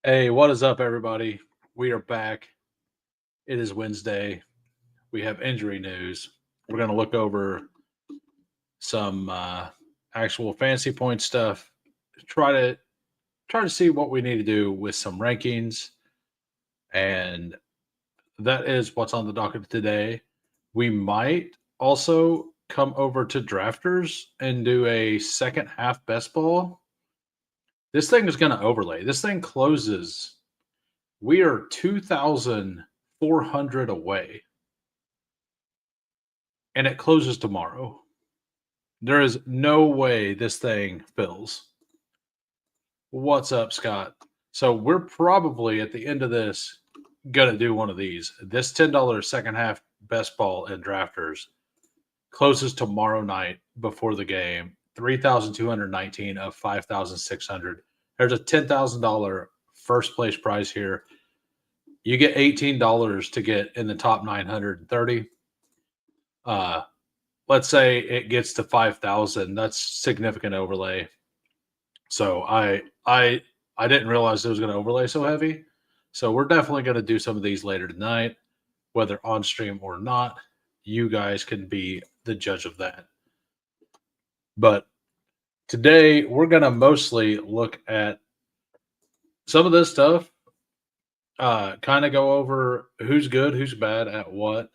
Hey, what is up, everybody? We are back. It is Wednesday. We have injury news. We're going to look over some actual fancy point stuff. Try to try to see what we need to do with some rankings, and that is what's on the docket today. We might also come over to drafters and do a second half best ball. This thing is going to overlay. This thing closes. We are 2,400 away, and it closes tomorrow. There is no way this thing fills. What's up, Scott? So we're probably at the end of this gonna do one of these. This $10 second half best ball and drafters closes tomorrow night before the game. 3,219 of 5,600. There's a $10,000 first place prize here. You get $18 to get in the top 930. Let's say it gets to 5,000. That's significant overlay. So I didn't realize it was going to overlay so heavy. So we're definitely going to do some of these later tonight, whether on stream or not. You guys can be the judge of that. But today we're going to mostly look at some of this stuff, kind of go over who's good, who's bad at what.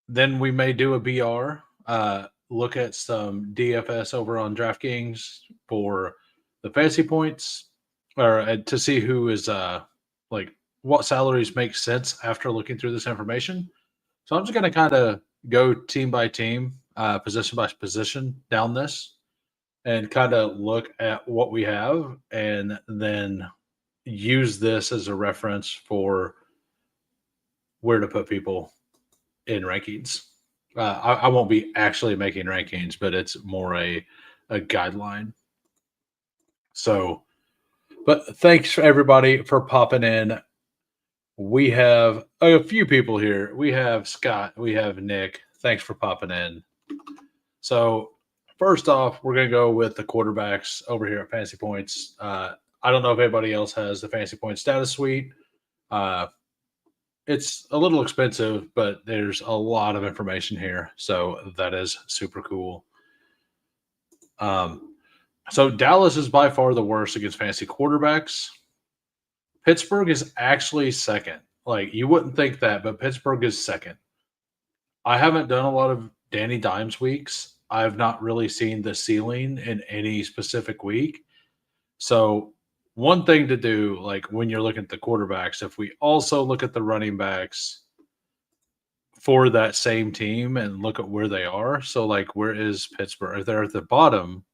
Then we may do a BR, look at some DFS over on DraftKings for the fancy points, or to see who is like what salaries make sense after looking through this information. So I'm just going to kind of go team by team, position by position down this, and kind of look at what we have, and then use this as a reference for where to put people in rankings. I won't be actually making rankings, but it's more a guideline. So, but thanks everybody for popping in. We have a few people here. We have Scott. We have Nick. Thanks for popping in. So, first off, we're going to go with the quarterbacks over here at Fantasy Points. I don't know if anybody else has the Fantasy Points status suite. It's a little expensive, but there's a lot of information here. So that is super cool. So Dallas is by far the worst against fantasy quarterbacks. Pittsburgh is actually second. Like, you wouldn't think that, but Pittsburgh is second. I haven't done a lot of Danny Dimes weeks. I've not really seen the ceiling in any specific week. So one thing to do, like when you're looking at the quarterbacks, if we also look at the running backs for that same team and look at where they are. So, like, where is Pittsburgh? If they're at the bottom,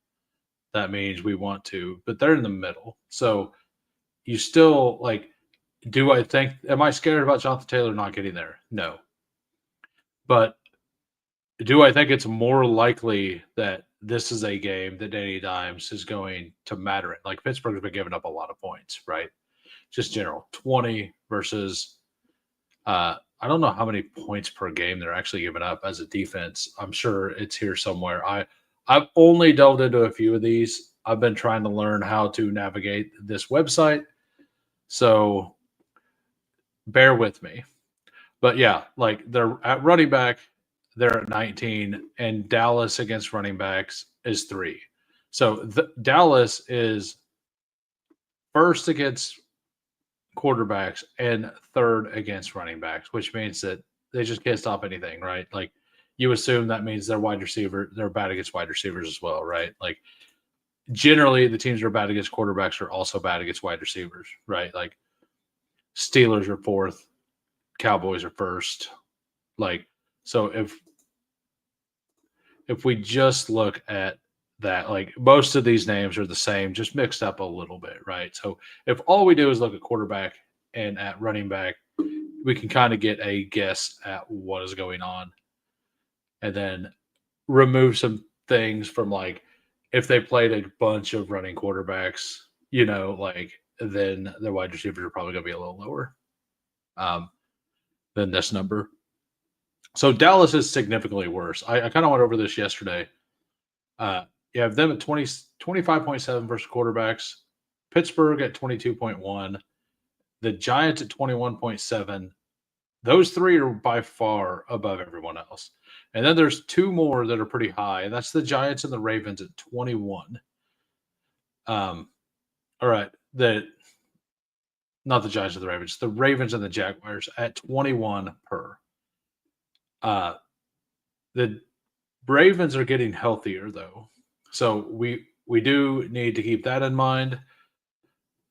that means we want to, but they're in the middle. So you still, like, am I scared about Jonathan Taylor not getting there? No. But do I think it's more likely that this is a game that Danny Dimes is going to matter in? Like, Pittsburgh's been giving up a lot of points, right? Just general 20 versus I don't know how many points per game they're actually giving up as a defense. I'm sure it's here somewhere. I've only delved into a few of these. I've been trying to learn how to navigate this website. So bear with me. But yeah, like, they're at running back, they're at 19, and Dallas against running backs is 3. So Dallas is first against quarterbacks and third against running backs, which means that they just can't stop anything, right? Like, you assume that means they're bad against wide receivers as well, right? Like, generally the teams that are bad against quarterbacks are also bad against wide receivers, right? Like, Steelers are 4th, Cowboys are 1st. Like, so if we just look at that, like, most of these names are the same, just mixed up a little bit, right? So if all we do is look at quarterback and at running back, we can kind of get a guess at what is going on, and then remove some things from, like, if they played a bunch of running quarterbacks, like, then the wide receivers are probably going to be a little lower than this number. So Dallas is significantly worse. I kind of went over this yesterday. You have them at 25.7 versus quarterbacks. Pittsburgh at 22.1, the Giants at 21.7. Those three are by far above everyone else. And then there's two more that are pretty high, and that's the Giants and the Ravens at 21. All right. Not the Giants and the Ravens, the Ravens and the Jaguars at 21 per. The Ravens are getting healthier though. So we do need to keep that in mind,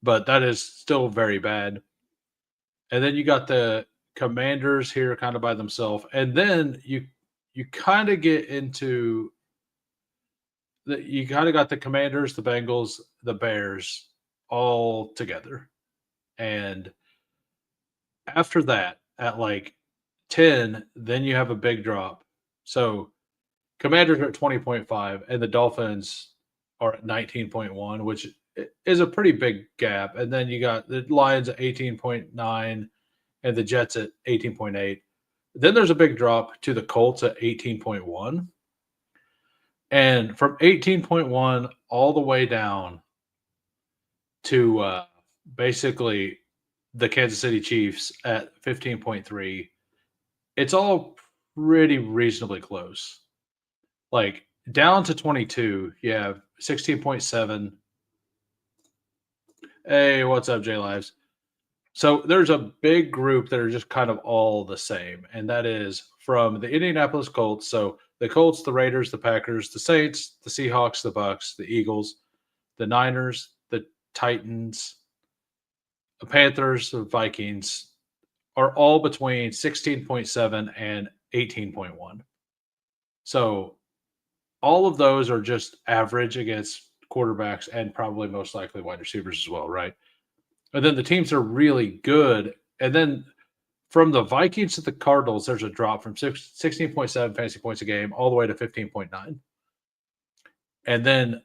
but that is still very bad. And then you got the Commanders here kind of by themselves. And then you kind of get into you kind of got the Commanders, the Bengals, the Bears all together. And after that, at like 10, then you have a big drop. So Commanders are at 20.5 and the Dolphins are at 19.1, which is a pretty big gap. And then you got the Lions at 18.9 and the Jets at 18.8. Then there's a big drop to the Colts at 18.1. And from 18.1 all the way down to basically the Kansas City Chiefs at 15.3, it's all pretty reasonably close. Like down to 22, you have 16.7. Hey, what's up, J Lives? So there's a big group that are just kind of all the same, and that is from the Indianapolis Colts. So the Colts, the Raiders, the Packers, the Saints, the Seahawks, the Bucks, the Eagles, the Niners, the Titans, the Panthers, the Vikings are all between 16.7 and 18.1. So all of those are just average against quarterbacks and probably most likely wide receivers as well, right? And then the teams are really good. And then from the Vikings to the Cardinals, there's a drop from 16.7 fantasy points a game all the way to 15.9. And then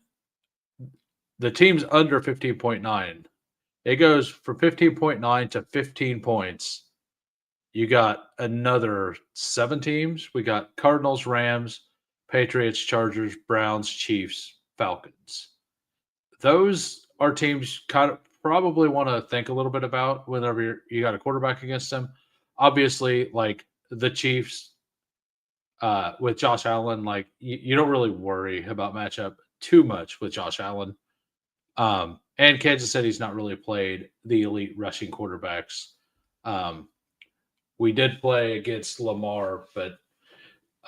the teams under 15.9, it goes from 15.9 to 15 points. You got another 7 teams. We got Cardinals, Rams, Patriots, Chargers, Browns, Chiefs, Falcons. Those are teams kind of probably want to think a little bit about whenever you got a quarterback against them. Obviously, like the Chiefs with Josh Allen, like you don't really worry about matchup too much with Josh Allen. And Kansas City's not really played the elite rushing quarterbacks. We did play against Lamar, but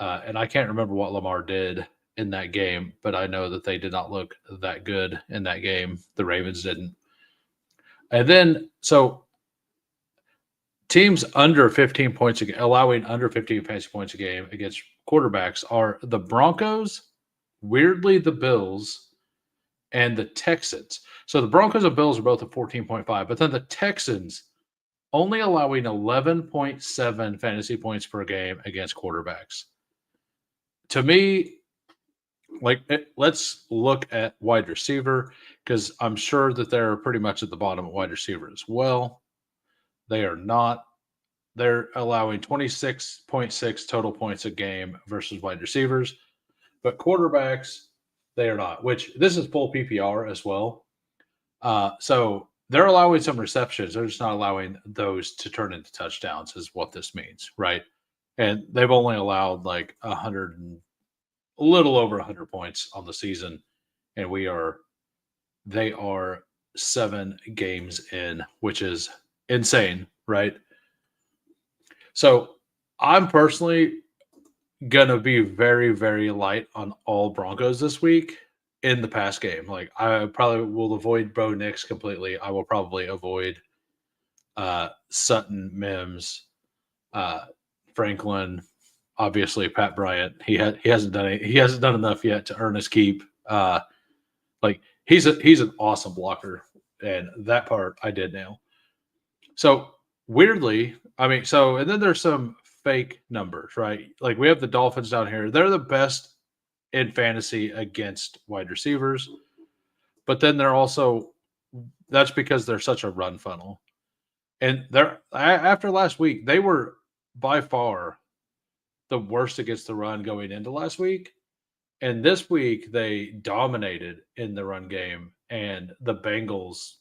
and I can't remember what Lamar did in that game, but I know that they did not look that good in that game. The Ravens didn't. And then, so teams under 15 points, allowing under 15 fantasy points a game against quarterbacks are the Broncos, weirdly the Bills, and the Texans. So the Broncos and Bills are both at 14.5, but then the Texans only allowing 11.7 fantasy points per game against quarterbacks. To me, let's look at wide receiver because I'm sure that they're pretty much at the bottom of wide receiver as well. They are not. They're allowing 26.6 total points a game versus wide receivers, but quarterbacks, they are not, which this is full PPR as well. So they're allowing some receptions. They're just not allowing those to turn into touchdowns is what this means, right? And they've only allowed like 100 and a little over 100 points on the season, and they are 7 games in, which is insane, right? So I'm personally gonna be very, very light on all Broncos this week in the pass game. Like I probably will avoid Bo Nix completely. I will probably avoid Sutton, Mims, Franklin, obviously Pat Bryant. He hasn't done enough yet to earn his keep. Like he's an awesome blocker, and that part I did nail. So weirdly, I mean, and then there's some fake numbers, right? Like we have the Dolphins down here. They're the best in fantasy against wide receivers, but then that's because they're such a run funnel. And they're after last week, they were by far the worst against the run going into last week. And this week they dominated in the run game and the Bengals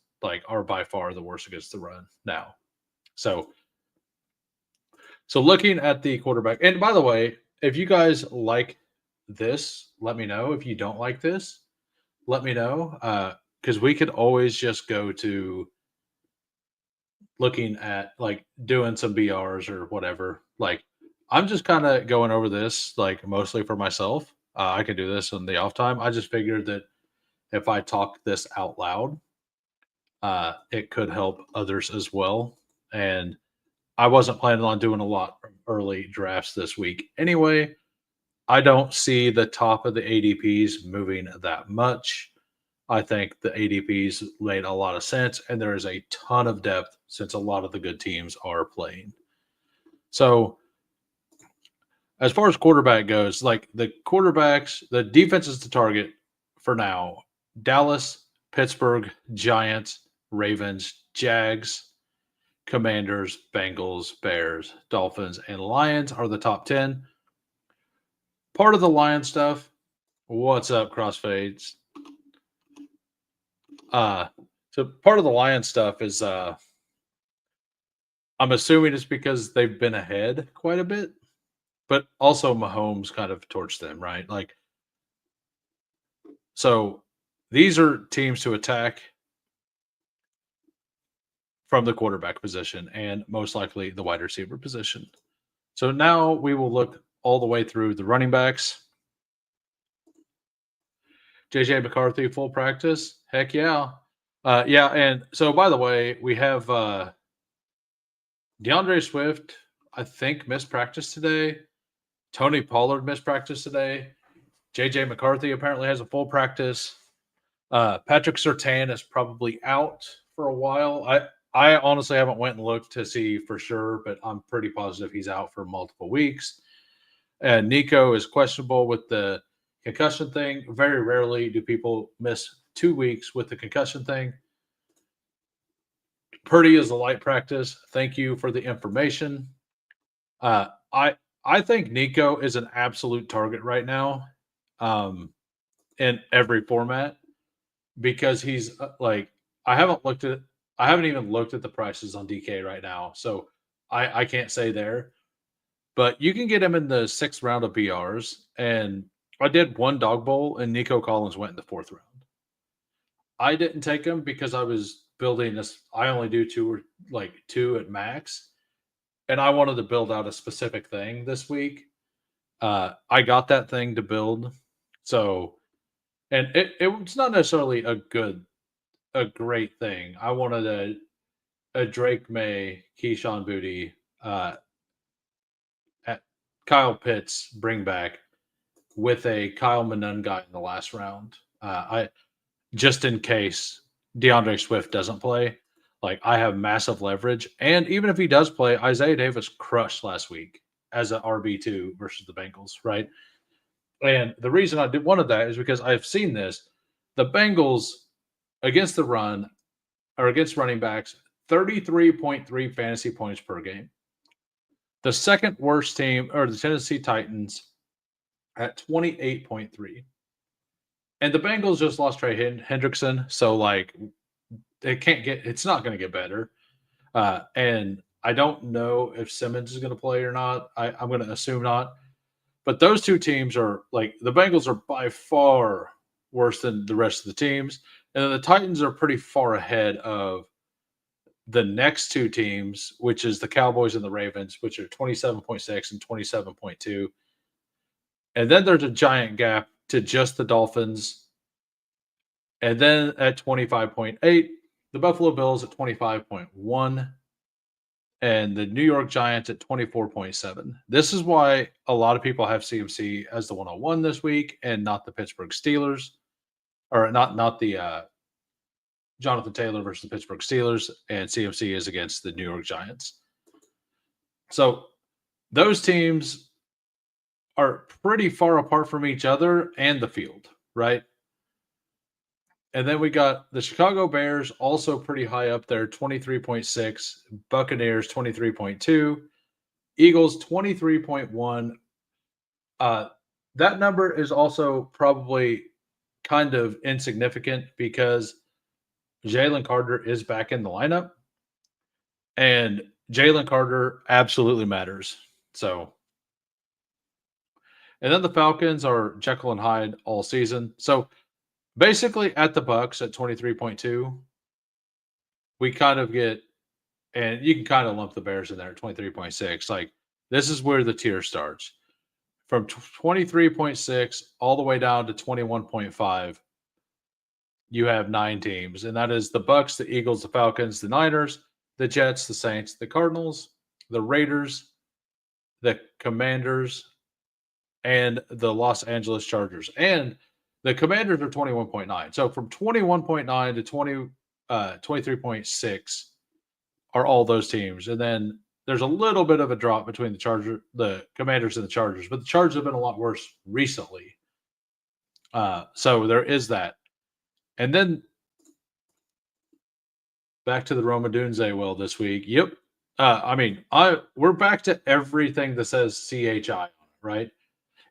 are by far the worst against the run now. So looking at the quarterback, and by the way, if you guys like this, let me know. If you don't like this, let me know. Because we could always just go to looking at doing some BRs or whatever. I'm just kind of going over this mostly for myself. I can do this on the off time. I just figured that if I talk this out loud, it could help others as well. And I wasn't planning on doing a lot of early drafts this week anyway. I don't see the top of the ADPs moving that much. I think the ADPs made a lot of sense, and there is a ton of depth since a lot of the good teams are playing. So, as far as quarterback goes, the quarterbacks, the defenses to target for now: Dallas, Pittsburgh, Giants, Ravens, Jags, Commanders, Bengals, Bears, Dolphins, and Lions are the top 10. Part of the Lion stuff. What's up, Crossfades? So part of the Lion stuff is I'm assuming it's because they've been ahead quite a bit, but also Mahomes kind of torched them, right? So these are teams to attack from the quarterback position and most likely the wide receiver position. So now we will look all the way through the running backs. JJ McCarthy, full practice. Heck yeah. Yeah, and so by the way, we have DeAndre Swift, I think, missed practice today. Tony Pollard missed practice today. JJ McCarthy apparently has a full practice. Patrick Surtain is probably out for a while. I honestly haven't went and looked to see for sure, but I'm pretty positive he's out for multiple weeks. And Nico is questionable with the concussion thing. Very rarely do people miss 2 weeks with the concussion thing. Purdy is a light practice. Thank you for the information. I think Nico is an absolute target right now, in every format, because he's I haven't even looked at the prices on DK right now, so I can't say there. But you can get him in the 6th round of BRs, and I did one dog bowl, and Nico Collins went in the 4th round. I didn't take him because I was building this. I only do two at max, and I wanted to build out a specific thing this week. I got that thing to build, so, and it's not necessarily a great thing. I wanted a Drake May, Keyshawn Boutte, Kyle Pitts bring back with a Kyle Monangai in the last round. I just in case DeAndre Swift doesn't play, I have massive leverage. And even if he does play, Isaiah Davis crushed last week as an RB2 versus the Bengals, right? And the reason I wanted that is because I've seen this. The Bengals against the run or against running backs, 33.3 fantasy points per game. The second worst team are the Tennessee Titans at 28.3. And the Bengals just lost Trey Hendrickson, so it's not going to get better. And I don't know if Simmons is going to play or not. I'm going to assume not. But those two teams are the Bengals are by far worse than the rest of the teams. And then the Titans are pretty far ahead of the next two teams, which is the Cowboys and the Ravens, which are 27.6 and 27.2. And then there's a giant gap to just the Dolphins. And then at 25.8, the Buffalo Bills at 25.1, and the New York Giants at 24.7. This is why a lot of people have CMC as the 101 this week and not the Pittsburgh Steelers, or not the Jonathan Taylor versus the Pittsburgh Steelers, and CMC is against the New York Giants. So those teams are pretty far apart from each other and the field, right? And then we got the Chicago Bears also pretty high up there, 23.6, Buccaneers 23.2, Eagles 23.1. That number is also probably kind of insignificant because Jalen Carter is back in the lineup, and Jalen Carter absolutely matters. So, and then the Falcons are Jekyll and Hyde all season. So basically, at the Bucks at 23.2, we kind of get, and you can kind of lump the Bears in there at 23.6. Like, this is where the tier starts. From 23.6 all the way down to 21.5, you have 9 teams, and that is the Bucks, the Eagles, the Falcons, the Niners, the Jets, the Saints, the Cardinals, the Raiders, the Commanders, and the Los Angeles Chargers. And the Commanders are 21.9. So from 21.9 to 23.6 are all those teams. And then there's a little bit of a drop between the Commanders and the Chargers, but the Chargers have been a lot worse recently. So there is that. And then back to the Roma Dunze well this week. Yep. We're back to everything that says CHI on it, right?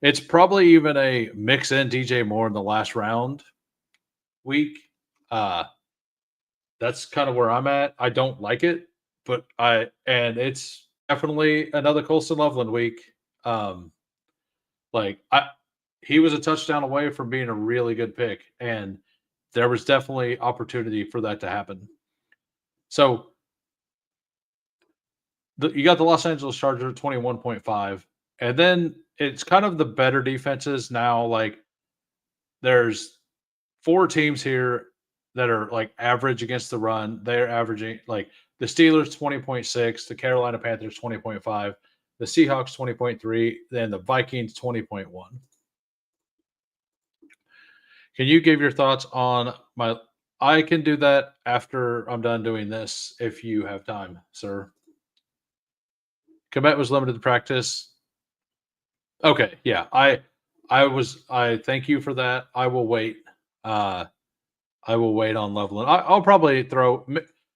It's probably even a mix in DJ Moore in the last round week. That's kind of where I'm at. I don't like it, but it's definitely another Colston Loveland week. He was a touchdown away from being a really good pick, and there was definitely opportunity for that to happen. So you got the Los Angeles Chargers 21.5, and then it's kind of the better defenses now. Like, there's 4 teams here that are like average against the run. They're averaging like the Steelers 20.6, the Carolina Panthers 20.5, the Seahawks 20.3, then the Vikings 20.1. Can you give your thoughts on my? I can do that after I'm done doing this if you have time, sir. Komet was limited to practice. Okay, yeah. I thank you for that. I will wait. I will wait on Loveland. I'll probably throw.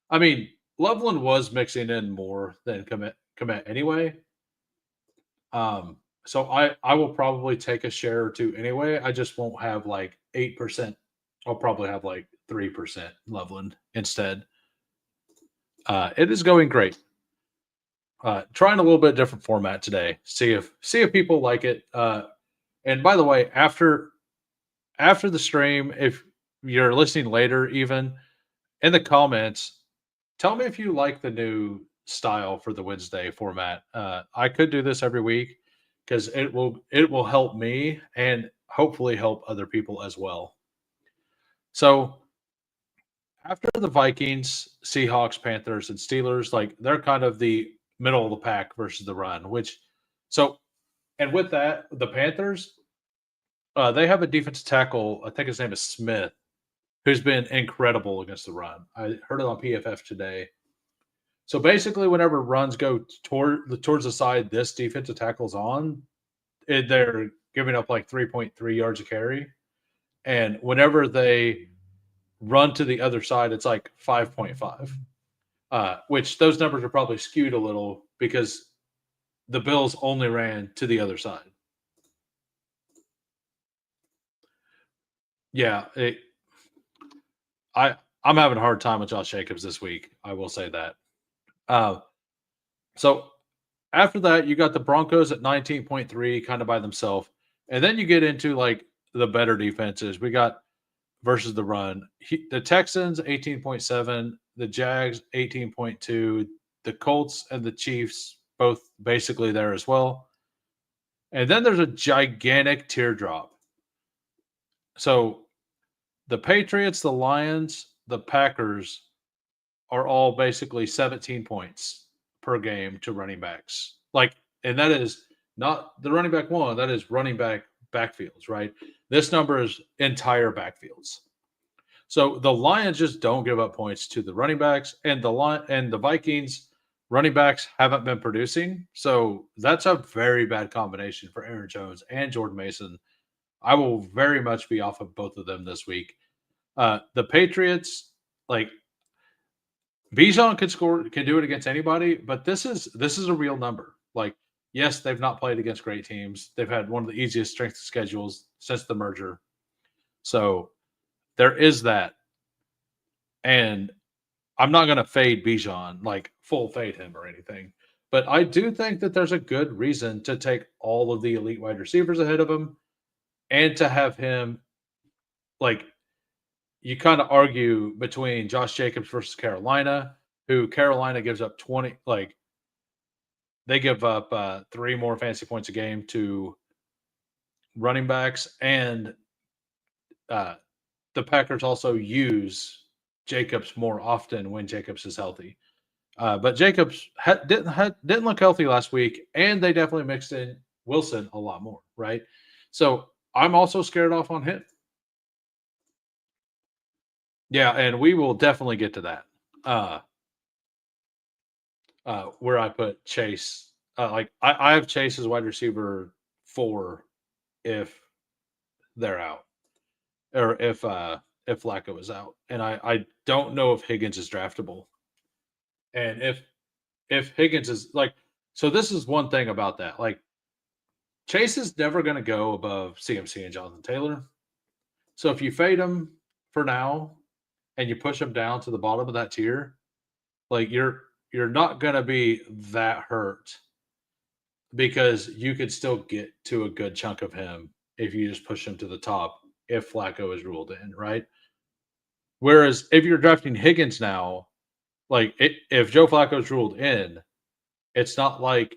I mean, Loveland was mixing in more than Komet anyway. So I will probably take a share or two anyway. I just won't have like 8%. I'll probably have like 3% Loveland instead. It is going great. Trying a little bit different format today. See if people like it. And by the way, after the stream, if you're listening later, even in the comments, tell me if you like the new style for the Wednesday format. I could do this every week because it will help me and hopefully help other people as well. So after the Vikings, Seahawks, Panthers, and Steelers, like, they're kind of the middle of the pack versus the run, and with that, the Panthers, they have a defensive tackle, I think his name is Smith, who's been incredible against the run. I heard it on PFF today. So basically, whenever runs go towards the side this defensive tackle's on, they're giving up like 3.3 yards a carry. And whenever they run to the other side, it's like 5.5, which those numbers are probably skewed a little because the Bills only ran to the other side. Yeah, I'm having a hard time with Josh Jacobs this week. I will say that. So after that, you got the Broncos at 19.3, kind of by themselves, and then you get into like the better defenses. We got versus the run. The Texans 18.7, the Jags 18.2, the Colts and the Chiefs both basically there as well. And then there's a gigantic teardrop. So the Patriots, the Lions, the Packers are all basically 17 points per game to running backs. And that is not the running back one, that is running back backfields, right? This number is entire backfields. So the Lions just don't give up points to the running backs, and the Vikings running backs haven't been producing. So that's a very bad combination for Aaron Jones and Jordan Mason. I will very much be off of both of them this week. The Patriots, like, Bijan can do it against anybody, but this is a real number. Like, yes, they've not played against great teams. They've had one of the easiest strength schedules since the merger. So there is that. And I'm not going to fade Bijan, like full fade him or anything. But I do think that there's a good reason to take all of the elite wide receivers ahead of him and to have him, like, you kind of argue between Josh Jacobs versus Carolina, who Carolina gives up 20, like, they give up 3 more fantasy points a game to running backs. And uh, the Packers also use Jacobs more often when Jacobs is healthy. But Jacobs didn't look healthy last week, and they definitely mixed in Wilson a lot more, right? So I'm also scared off on him. Yeah, and we will definitely get to that. Where I put Chase, like I have Chase as wide receiver 4 if they're out, or if Flacco is out, and I don't know if Higgins is draftable, and if Higgins is like, so this is one thing about that, like Chase is never going to go above CMC and Jonathan Taylor. So if you fade him for now and you push him down to the bottom of that tier, like you're not going to be that hurt because you could still get to a good chunk of him if you just push him to the top if Flacco is ruled in, right? Whereas if you're drafting Higgins now, like if Joe Flacco is ruled in, it's not like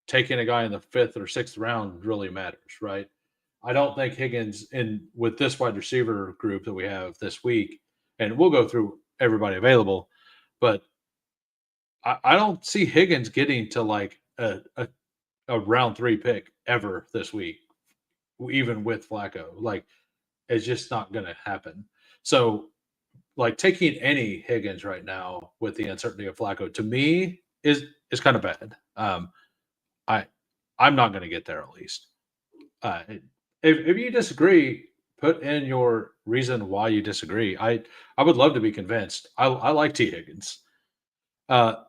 taking a guy in the 5th or 6th round really matters, right? I don't think Higgins with this wide receiver group that we have this week, and we'll go through everybody available, but I don't see Higgins getting to like a round 3 pick ever this week, even with Flacco. Like it's just not going to happen. So, like taking any Higgins right now with the uncertainty of Flacco to me is kind of bad. I'm not going to get there at least. If you disagree, put in your reason why you disagree. I would love to be convinced. I like T Higgins.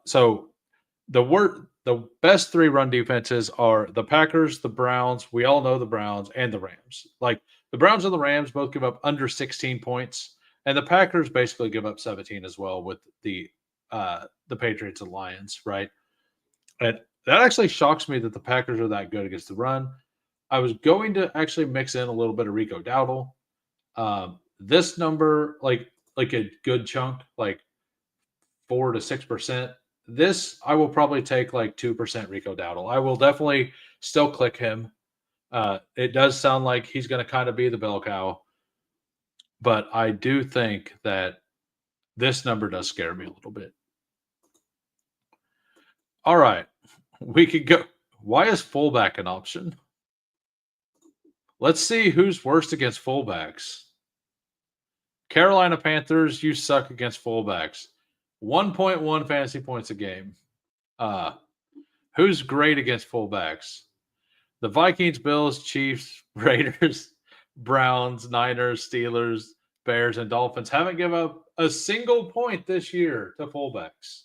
So the best 3 run defenses are the Packers, the Browns. We all know the Browns and the Rams. Like the Browns and the Rams both give up under 16 points, and the Packers basically give up 17 as well with the Patriots and Lions, right? And that actually shocks me that the Packers are that good against the run. I was going to actually mix in a little bit of Rico Dowdle. This number, like a good chunk, like 4 to 6%. This I will probably take like 2% Rico Dowdle. I will definitely still click him. It does sound like he's going to kind of be the bell cow, but I do think that this number does scare me a little bit. All right, we could go. Why is fullback an option? Let's see who's worst against fullbacks. Carolina Panthers, you suck against fullbacks. 1.1 fantasy points a game. Who's great against fullbacks? The Vikings, Bills, Chiefs, Raiders, Browns, Niners, Steelers, Bears, and Dolphins haven't given up a single point this year to fullbacks.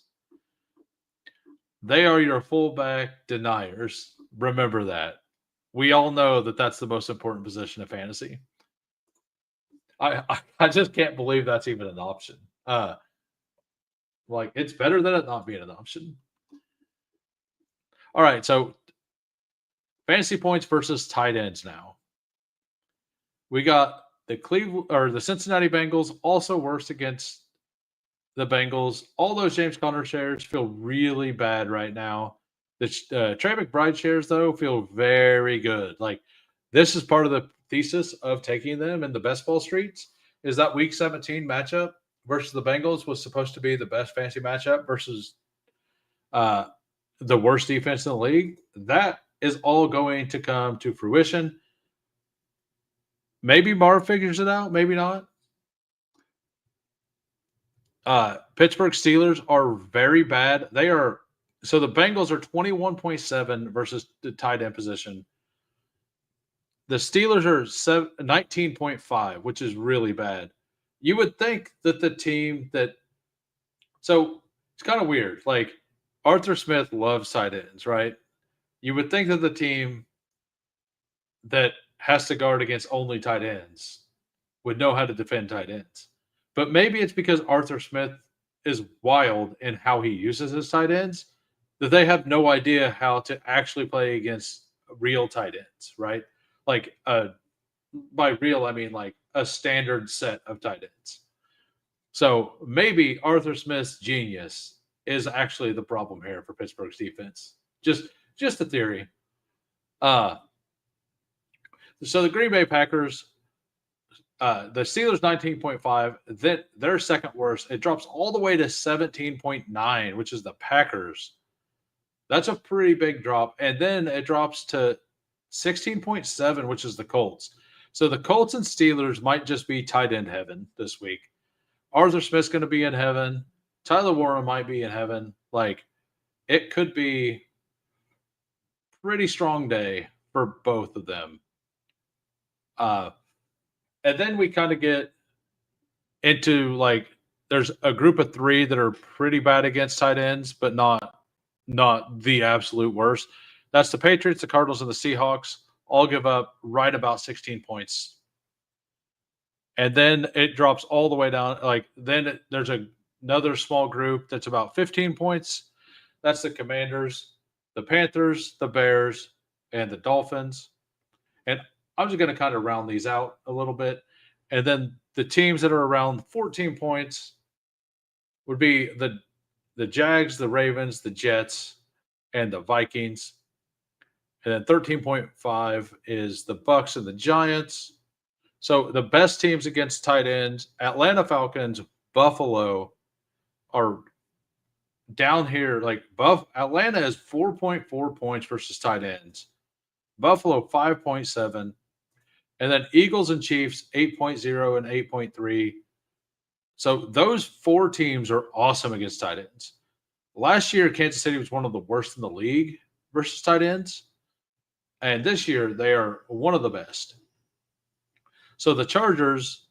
They are your fullback deniers. Remember that. We all know that that's the most important position of fantasy. I just can't believe that's even an option. Like it's better than it not being an option. All right, so fantasy points versus tight ends now. We got the Cincinnati Bengals also worse against the Bengals. All those James Conner shares feel really bad right now. The Trey McBride shares though feel very good. Like this is part of the thesis of taking them in the best ball streets is that Week 17 matchup versus the Bengals was supposed to be the best fantasy matchup versus the worst defense in the league. That is all going to come to fruition. Maybe Marv figures it out, maybe not. Pittsburgh Steelers are very bad. So the Bengals are 21.7 versus the tight end position. The Steelers are 19.5, which is really bad. You would think that the team so it's kind of weird. Like Arthur Smith loves tight ends, right? You would think that the team that has to guard against only tight ends would know how to defend tight ends. But maybe it's because Arthur Smith is wild in how he uses his tight ends that they have no idea how to actually play against real tight ends, right? Like by real, I mean like a standard set of tight ends. So maybe Arthur Smith's genius is actually the problem here for Pittsburgh's defense. Just a theory. Uh, so the Green Bay Packers, the Steelers 19.5, then their second worst. It drops all the way to 17.9, which is the Packers. That's a pretty big drop. And then it drops to 16.7, which is the Colts. So the Colts and Steelers might just be tight end heaven this week. Arthur Smith's going to be in heaven. Tyler Warren might be in heaven. Like, it could be pretty strong day for both of them. And then we kind of get into like there's a group of three that are pretty bad against tight ends, but not the absolute worst. That's the Patriots, the Cardinals, and the Seahawks. All give up right about 16 points. And then it drops all the way down. Like then there's another small group that's about 15 points. That's the Commanders, the Panthers, the Bears, and the Dolphins. And I'm just going to kind of round these out a little bit. And then the teams that are around 14 points would be the Jags, the Ravens, the Jets, and the Vikings. And then 13.5 is the Bucks and the Giants. So the best teams against tight ends, Atlanta Falcons, Buffalo are down here. Like Atlanta is 4.4 points versus tight ends. Buffalo 5.7. And then Eagles and Chiefs 8.0 and 8.3. So those four teams are awesome against tight ends. Last year, Kansas City was one of the worst in the league versus tight ends. And this year, they are one of the best. So the Chargers,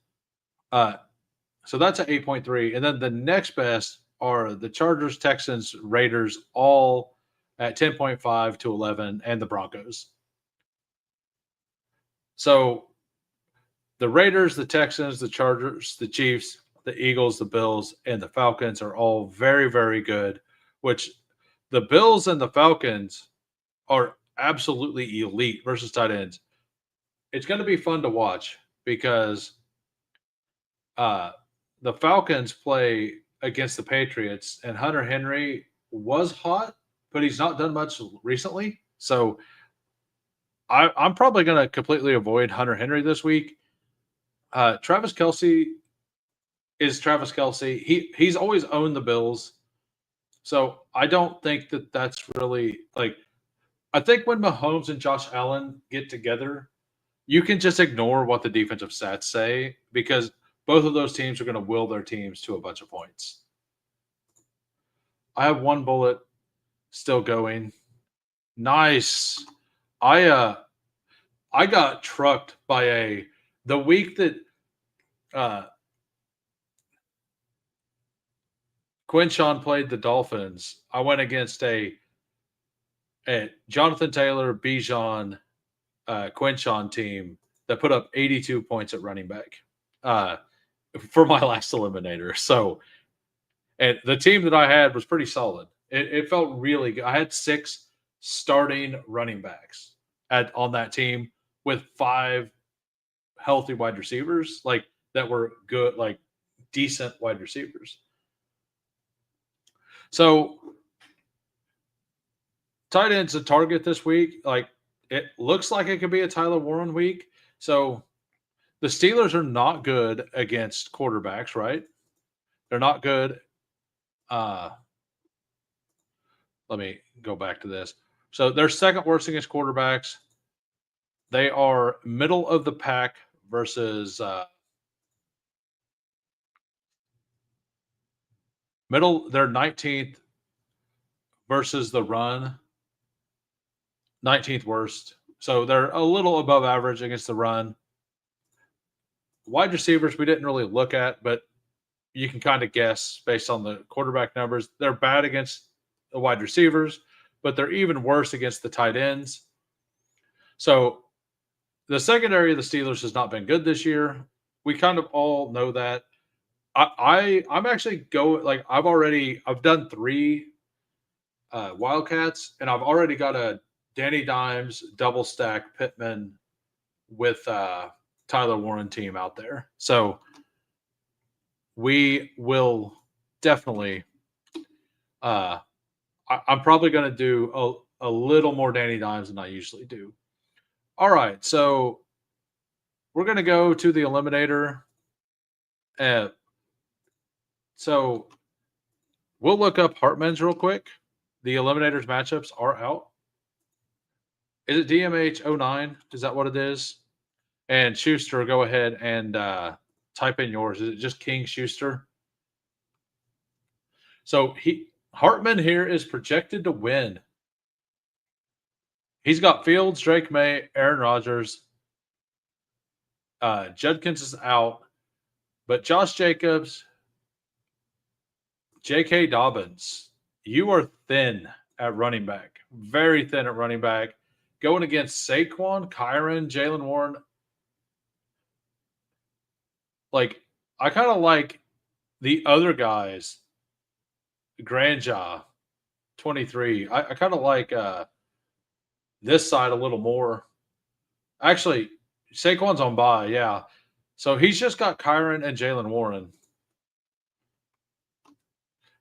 so that's at 8.3. And then the next best are the Chargers, Texans, Raiders, all at 10.5 to 11, and the Broncos. So the Raiders, the Texans, the Chargers, the Chiefs, the Eagles, the Bills, and the Falcons are all very, very good, which the Bills and the Falcons are absolutely elite versus tight ends. It's going to be fun to watch because the Falcons play against the Patriots, and Hunter Henry was hot, but he's not done much recently. So I'm probably going to completely avoid Hunter Henry this week. Travis Kelce is Travis Kelce. He's always owned the Bills. So I don't think that that's really like – I think when Mahomes and Josh Allen get together, you can just ignore what the defensive stats say because both of those teams are going to will their teams to a bunch of points. I have one bullet still going. Nice. I got trucked by the week that Quinshawn played the Dolphins. I went against a Jonathan Taylor, Bijan, Quinshawn team that put up 82 points at running back for my last eliminator. So, and the team that I had was pretty solid. It felt really good. I had 6 starting running backs on that team with 5 healthy wide receivers, like that were good, like decent wide receivers. So tight end's a target this week. Like it looks like it could be a Tyler Warren week. So the Steelers are not good against quarterbacks, right? They're not good. Let me go back to this. So they're second worst against quarterbacks. They are middle of the pack versus middle. They're 19th versus the run. 19th worst. So they're a little above average against the run. Wide receivers we didn't really look at, but you can kind of guess based on the quarterback numbers. They're bad against the wide receivers, but they're even worse against the tight ends. So the secondary of the Steelers has not been good this year. We kind of all know that. I'm actually going like I've done 3 Wildcats, and I've already got a Danny Dimes double stack Pittman with Tyler Warren team out there. So we will definitely uh I'm probably gonna do a little more Danny Dimes than I usually do. All right, so we're gonna go to the eliminator. Uh, so we'll look up Hartman's real quick. The eliminators matchups are out. Is it DMH 09? Is that what it is? And Schuster, go ahead and type in yours. Is it just King Schuster? So Hartman here is projected to win. He's got Fields, Drake May, Aaron Rodgers. Judkins is out, but Josh Jacobs, J.K. Dobbins, you are thin at running back. Very thin at running back. Going against Saquon, Kyron, Jalen Warren. Like, I kind of like the other guys. Grandjaw, 23. I kind of like this side a little more. Actually, Saquon's on bye, yeah. So he's just got Kyron and Jalen Warren.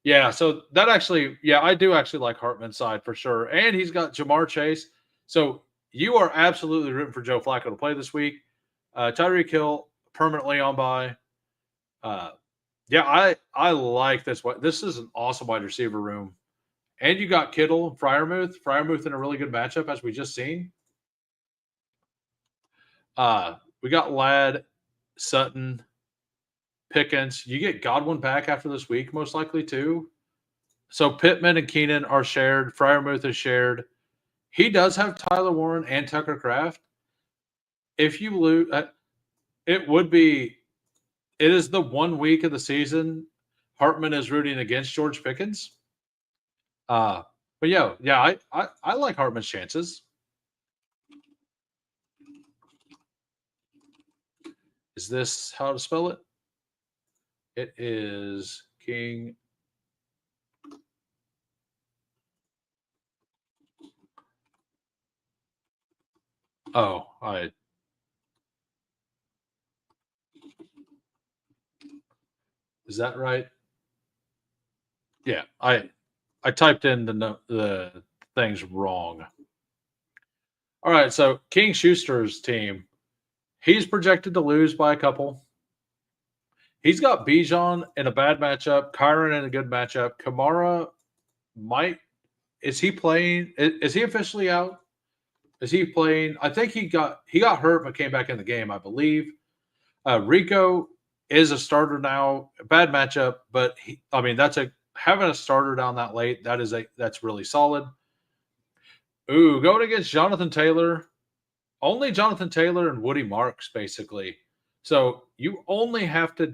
Yeah, so that actually, yeah, I do actually like Hartman's side for sure. And he's got Jamar Chase. So you are absolutely rooting for Joe Flacco to play this week. Tyreek Hill permanently on bye. Yeah, I like this. This is an awesome wide receiver room. And you got Kittle, Fryermuth. Fryermuth in a really good matchup, as we just seen. We got Ladd, Sutton, Pickens. You get Godwin back after this week, most likely, too. So Pittman and Keenan are shared. Fryermuth is shared. He does have Tyler Warren and Tucker Kraft. If you lose, it is the 1 week of the season Hartman is rooting against George Pickens. But yeah, I like Hartman's chances. Is this how to spell it? It is King. Oh, is that right? Yeah, I typed in the things wrong. All right, so King Schuster's team, he's projected to lose by a couple. He's got Bijan in a bad matchup, Kyron in a good matchup. Kamara is he playing? Is he officially out? Is he playing? I think he got hurt but came back in the game, I believe. Rico is a starter now. Bad matchup, but having a starter down that late. That's really solid. Ooh, going against Jonathan Taylor. Only Jonathan Taylor and Woody Marks, basically. So you only have to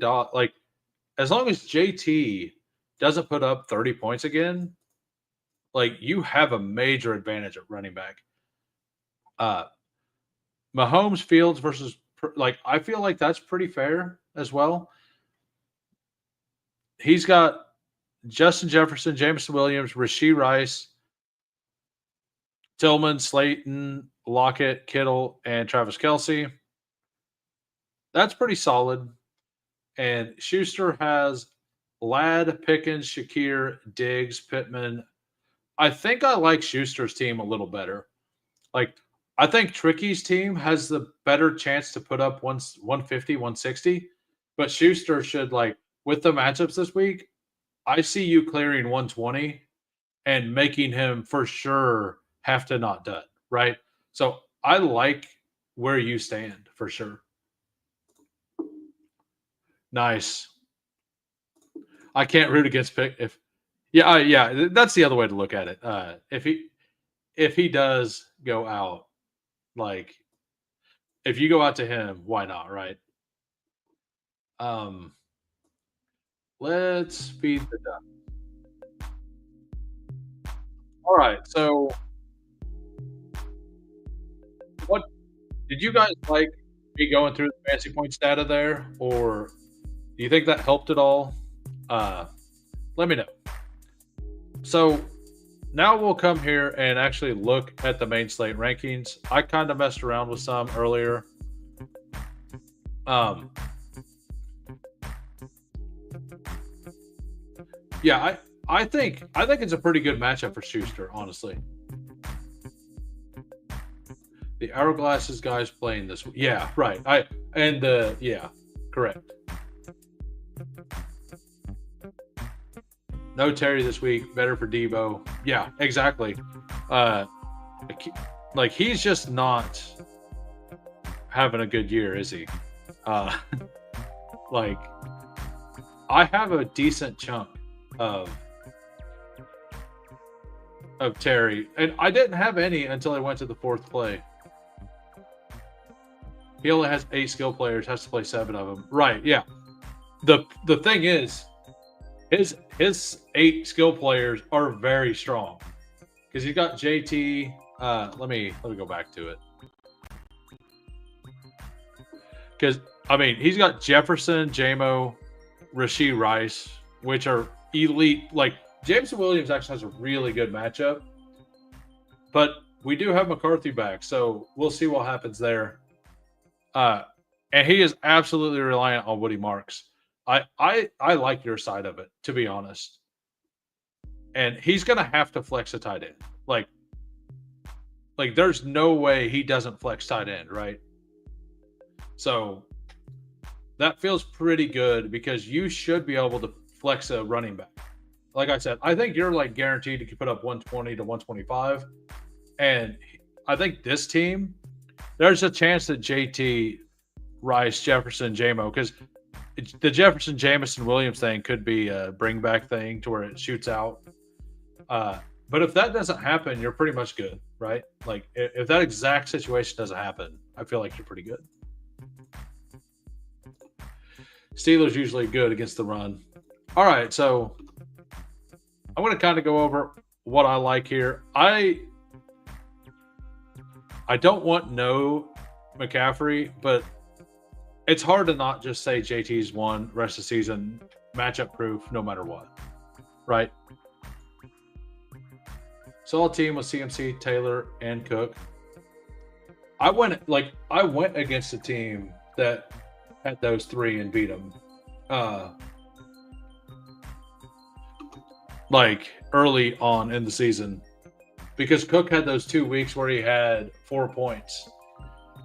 as long as JT doesn't put up 30 points again, you have a major advantage at running back. Mahomes Fields versus I feel like that's pretty fair as well. He's got Justin Jefferson, Jameson Williams, Rashee Rice, Tillman, Slayton, Lockett, Kittle, and Travis Kelce. That's pretty solid. And Schuster has Ladd, Pickens, Shakir, Diggs, Pittman. I think I like Schuster's team a little better. I think Tricky's team has the better chance to put up 150, 160. But Schuster should, with the matchups this week, I see you clearing 120 and making him for sure have to not dud, right? So I like where you stand for sure. Nice. I can't root against Pick if yeah, that's the other way to look at it. If he does go out, if you go out to him, why not, right? Let's feed the duck. All right, so what did you guys like me going through the fancy points data there, or Do you think that helped at all? Let me know. So now we'll come here and actually look at the main slate rankings. I kind of messed around with some earlier. Yeah, I think it's a pretty good matchup for Schuster, honestly. The Hourglasses guys playing this week. Yeah, right. Yeah, correct. No Terry this week. Better for Debo. Yeah, exactly. Like he's just not having a good year, is he? Like I have a decent chunk of Terry, and I didn't have any until I went to the fourth play. He only has 8 skill players, has to play 7 of them. Right, yeah. The thing is, his 8 skill players are very strong. Because he's got JT. Let me go back to it. Because I mean, he's got Jefferson, JMO, Rashee Rice, which are elite. Like Jameson Williams actually has a really good matchup. But we do have McCarthy back, so we'll see what happens there. And he is absolutely reliant on Woody Marks. I like your side of it, to be honest. And he's gonna have to flex a tight end. Like there's no way he doesn't flex tight end, right? So that feels pretty good because you should be able to flex a running back. Like I said, I think you're like guaranteed to put up 120 to 125. And I think this team, there's a chance that JT, Rice, Jefferson, JMO, because the Jefferson, Jameson, Williams thing could be a bring back thing to where it shoots out. But if that doesn't happen, you're pretty much good, right? Like if that exact situation doesn't happen, I feel like you're pretty good. Steelers usually good against the run. All right, so I'm going to kind of go over what I like here. I don't want no McCaffrey, but it's hard to not just say JT's won rest of the season, matchup proof, no matter what, right? So I'll team with CMC, Taylor, and Cook. I went against a team that had those 3 and beat them. Like early on in the season. Because Cook had those 2 weeks where he had 4 points.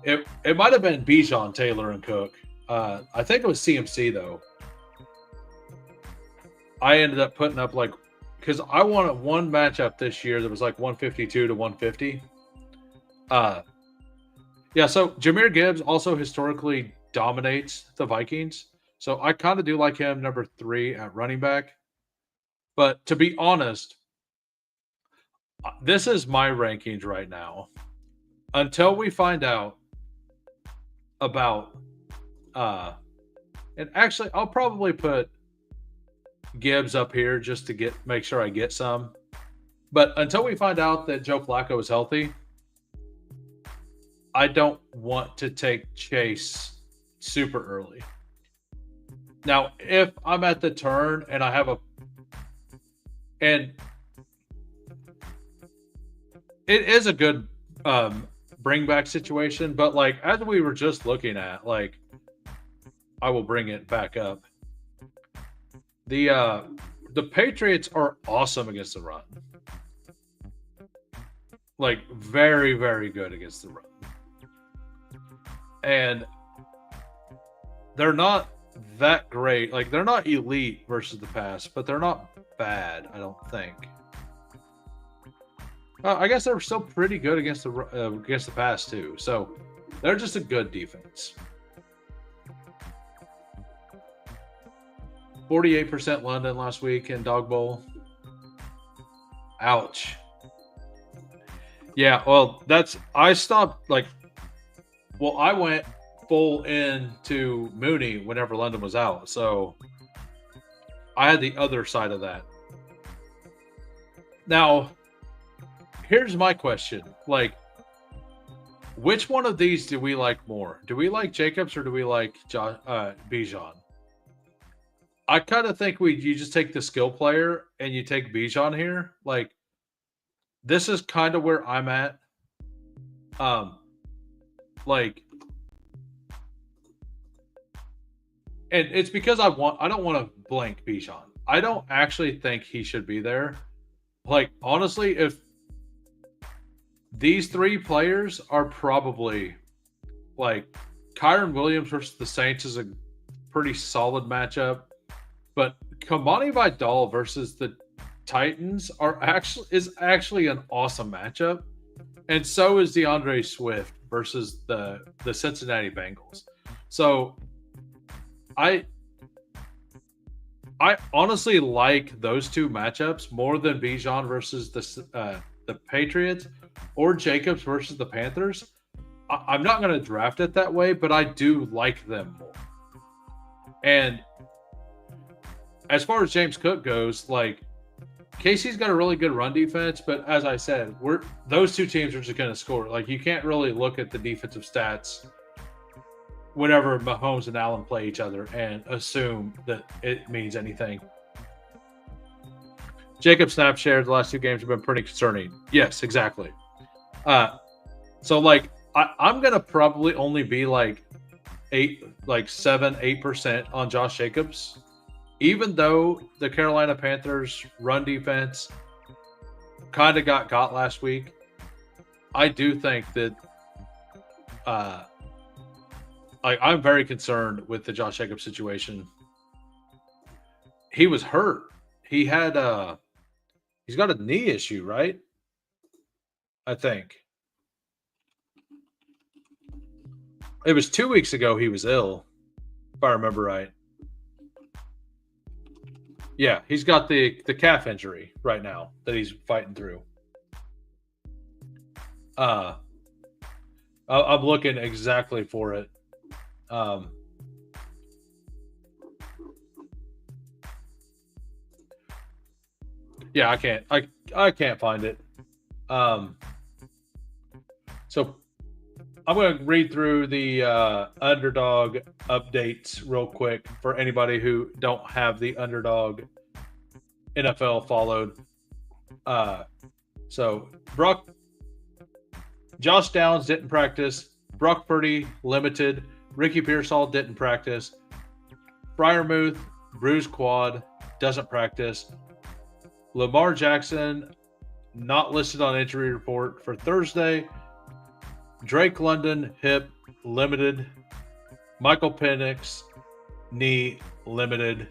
It might have been Bijan, Taylor, and Cook. I think it was CMC, though. I ended up putting up because I wanted one matchup this year that was like 152 to 150. Yeah, so Jahmyr Gibbs also historically dominates the Vikings. So I kind of do like him number 3 at running back. But to be honest, this is my rankings right now. Until we find out about and actually I'll probably put Gibbs up here just to make sure I get some. But until we find out that Joe Flacco is healthy, I don't want to take Chase super early. Now, if I'm at the turn and I have and it is a good bring back situation, but like as we were just looking at, like I will bring it back up. The Patriots are awesome against the run. Like very, very good against the run. And they're not that great. Like they're not elite versus the pass, but they're not bad, I don't think. I guess they're still pretty good against the pass too. So they're just a good defense. 48% London last week in Dog Bowl. Ouch. Yeah, well, I went full into Mooney whenever London was out. So I had the other side of that. Now, here's my question. Like, which one of these do we like more? Do we like Jacobs or do we like Bijan? I kind of think you just take the skill player and you take Bijan here. Like, this is kind of where I'm at. Like, and it's because I don't want to blank Bijan. I don't actually think he should be there. Like, honestly, if these three players are probably like Kyron Williams versus the Saints is a pretty solid matchup, but Kamani Vidal versus the Titans is actually an awesome matchup, and so is DeAndre Swift versus the Cincinnati Bengals. So I honestly like those two matchups more than Bijan versus the Patriots or Jacobs versus the Panthers. I'm not going to draft it that way, but I do like them more. And as far as James Cook goes, like, KC's got a really good run defense, but as I said, those two teams are just going to score. Like, you can't really look at the defensive stats whenever Mahomes and Allen play each other and assume that it means anything. Jacob snap shares the last two games have been pretty concerning. Yes, exactly. So like I'm gonna probably only be like 7-8% on Josh Jacobs, even though the Carolina Panthers run defense kind of got last week. I do think that I'm very concerned with the Josh Jacobs situation. He was hurt. He had he's got a knee issue, right? I think. It was 2 weeks ago he was ill, if I remember right. Yeah, he's got the calf injury right now that he's fighting through. I'm looking exactly for it. Yeah, I can't find it. So I'm going to read through the Underdog updates real quick for anybody who don't have the Underdog NFL followed. So Josh Downs didn't practice. Brock Purdy limited. Ricky Pearsall didn't practice. Freiermuth, bruised quad, doesn't practice. Lamar Jackson, not listed on injury report for Thursday. Drake London, hip, limited. Michael Penix, knee, limited.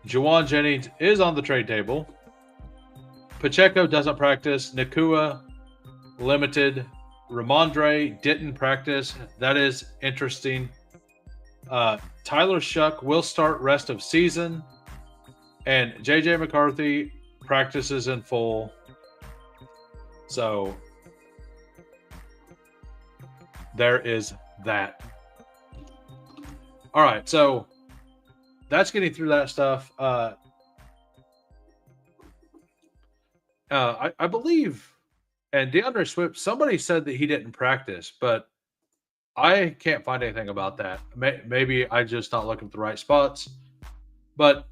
Juwan Jennings is on the trade table. Pacheco doesn't practice. Nakua, limited. Ramondre didn't practice. That is interesting. Tyler Shuck will start rest of season. And JJ McCarthy practices in full. So there is that. All right, so that's getting through that stuff. I believe, and DeAndre Swift, somebody said that he didn't practice, but I can't find anything about that. Maybe I'm just not looking at the right spots. But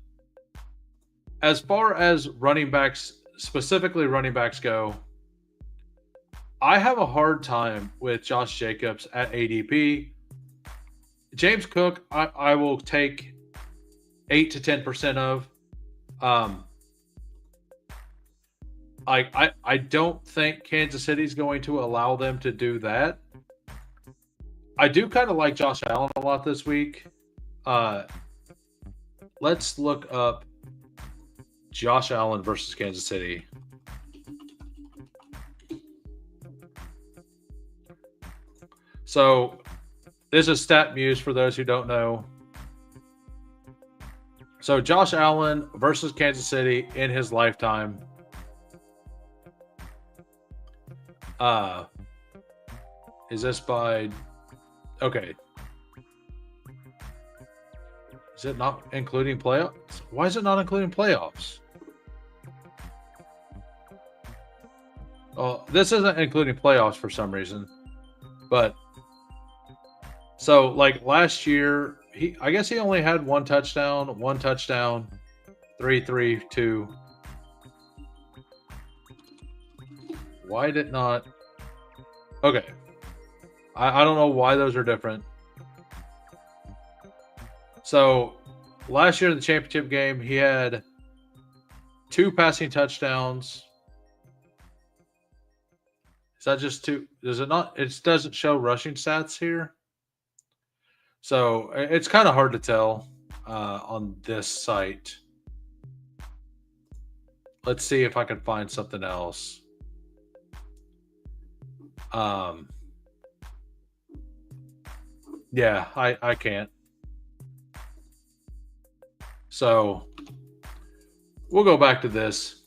as far as running backs, specifically running backs go, I have a hard time with Josh Jacobs at ADP. James Cook, I will take 8 to 10% of. I don't think Kansas City's going to allow them to do that. I do kind of like Josh Allen a lot this week. Let's look up Josh Allen versus Kansas City. So this is StatMuse for those who don't know. So Josh Allen versus Kansas City in his lifetime. Is this by... Okay. Is it not including playoffs? Why is it not including playoffs? Oh, this isn't including playoffs for some reason. But so like last year, I guess he only had one touchdown, 3, 2. Why did not? Okay. I don't know why those are different. So last year in the championship game, he had 2 passing touchdowns. Is that just 2? Does it not? It doesn't show rushing stats here. So it's kind of hard to tell on this site. Let's see if I can find something else. Yeah, I can't. So we'll go back to this.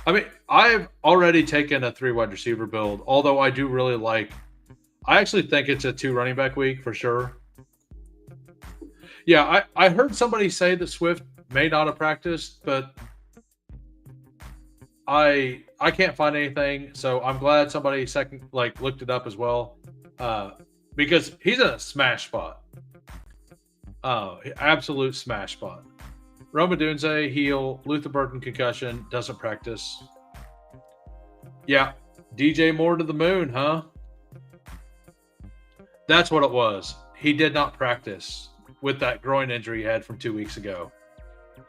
I mean, I've already taken a 3 wide receiver build, although I do really like. I actually think it's a 2 running back week for sure. Yeah, I heard somebody say that Swift may not have practiced, but I can't find anything, so I'm glad somebody looked it up as well, because he's a smash spot, absolute smash spot. Rome Odunze, heel, Luther Burton concussion, doesn't practice. Yeah, DJ Moore to the moon, huh? That's what it was. He did not practice with that groin injury he had from 2 weeks ago.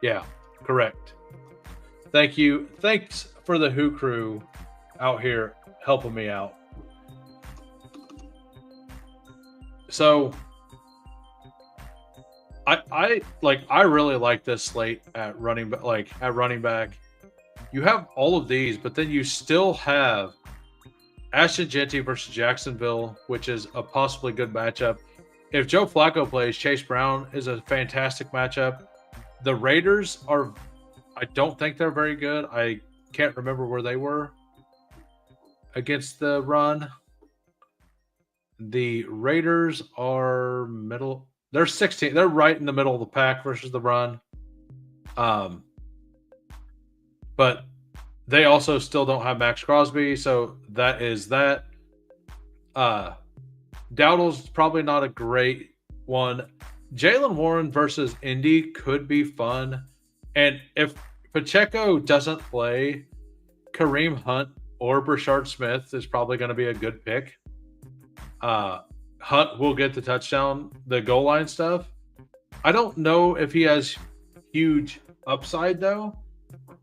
Yeah, correct. Thank you. Thanks for the Who crew out here helping me out. So I really like this slate at running back. You have all of these, but then you still have Ashton Jeanty versus Jacksonville, which is a possibly good matchup. If Joe Flacco plays, Chase Brown is a fantastic matchup. The Raiders are, I don't think they're very good. I can't remember where they were against the run. The Raiders are middle. They're 16. They're right in the middle of the pack versus the run. But they also still don't have Max Crosby, so that is that. Dowdle's probably not a great one. Jaylen Warren versus Indy could be fun. And if Pacheco doesn't play, Kareem Hunt or Brashard Smith is probably going to be a good pick. Hunt will get the touchdown, the goal line stuff. I don't know if he has huge upside, though.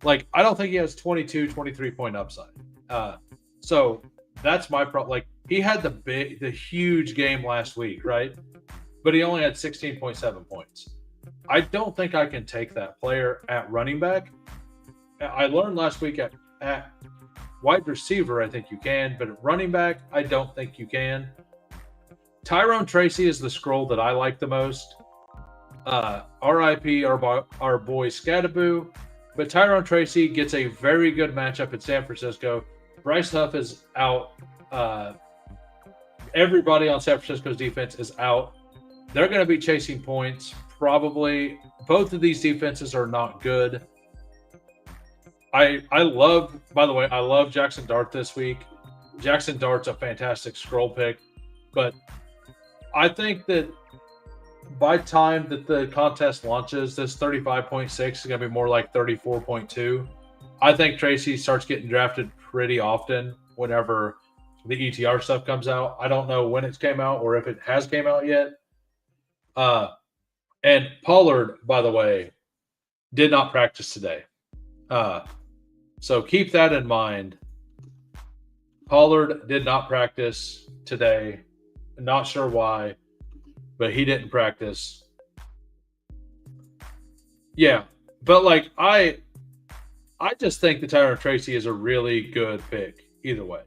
I don't think he has 22, 23-point upside. So that's my problem. He had the huge game last week, right? But he only had 16.7 points. I don't think I can take that player at running back. I learned last week at wide receiver, I think you can, but at running back, I don't think you can. Tyrone Tracy is the scroll that I like the most. RIP, our boy Scadaboo. But Tyrone Tracy gets a very good matchup at San Francisco. Bryce Huff is out. Everybody on San Francisco's defense is out. They're going to be chasing points, probably. Both of these defenses are not good. I love Jackson Dart this week. Jackson Dart's a fantastic scroll pick. But I think that by time that the contest launches, this 35.6 is going to be more like 34.2. I think Tracy starts getting drafted pretty often whenever the ETR stuff comes out. I don't know when it's came out or if it has came out yet. And Pollard, by the way, did not practice today. So keep that in mind. Pollard did not practice today. Not sure why, but he didn't practice. Yeah, but I just think that Tyrone Tracy is a really good pick either way.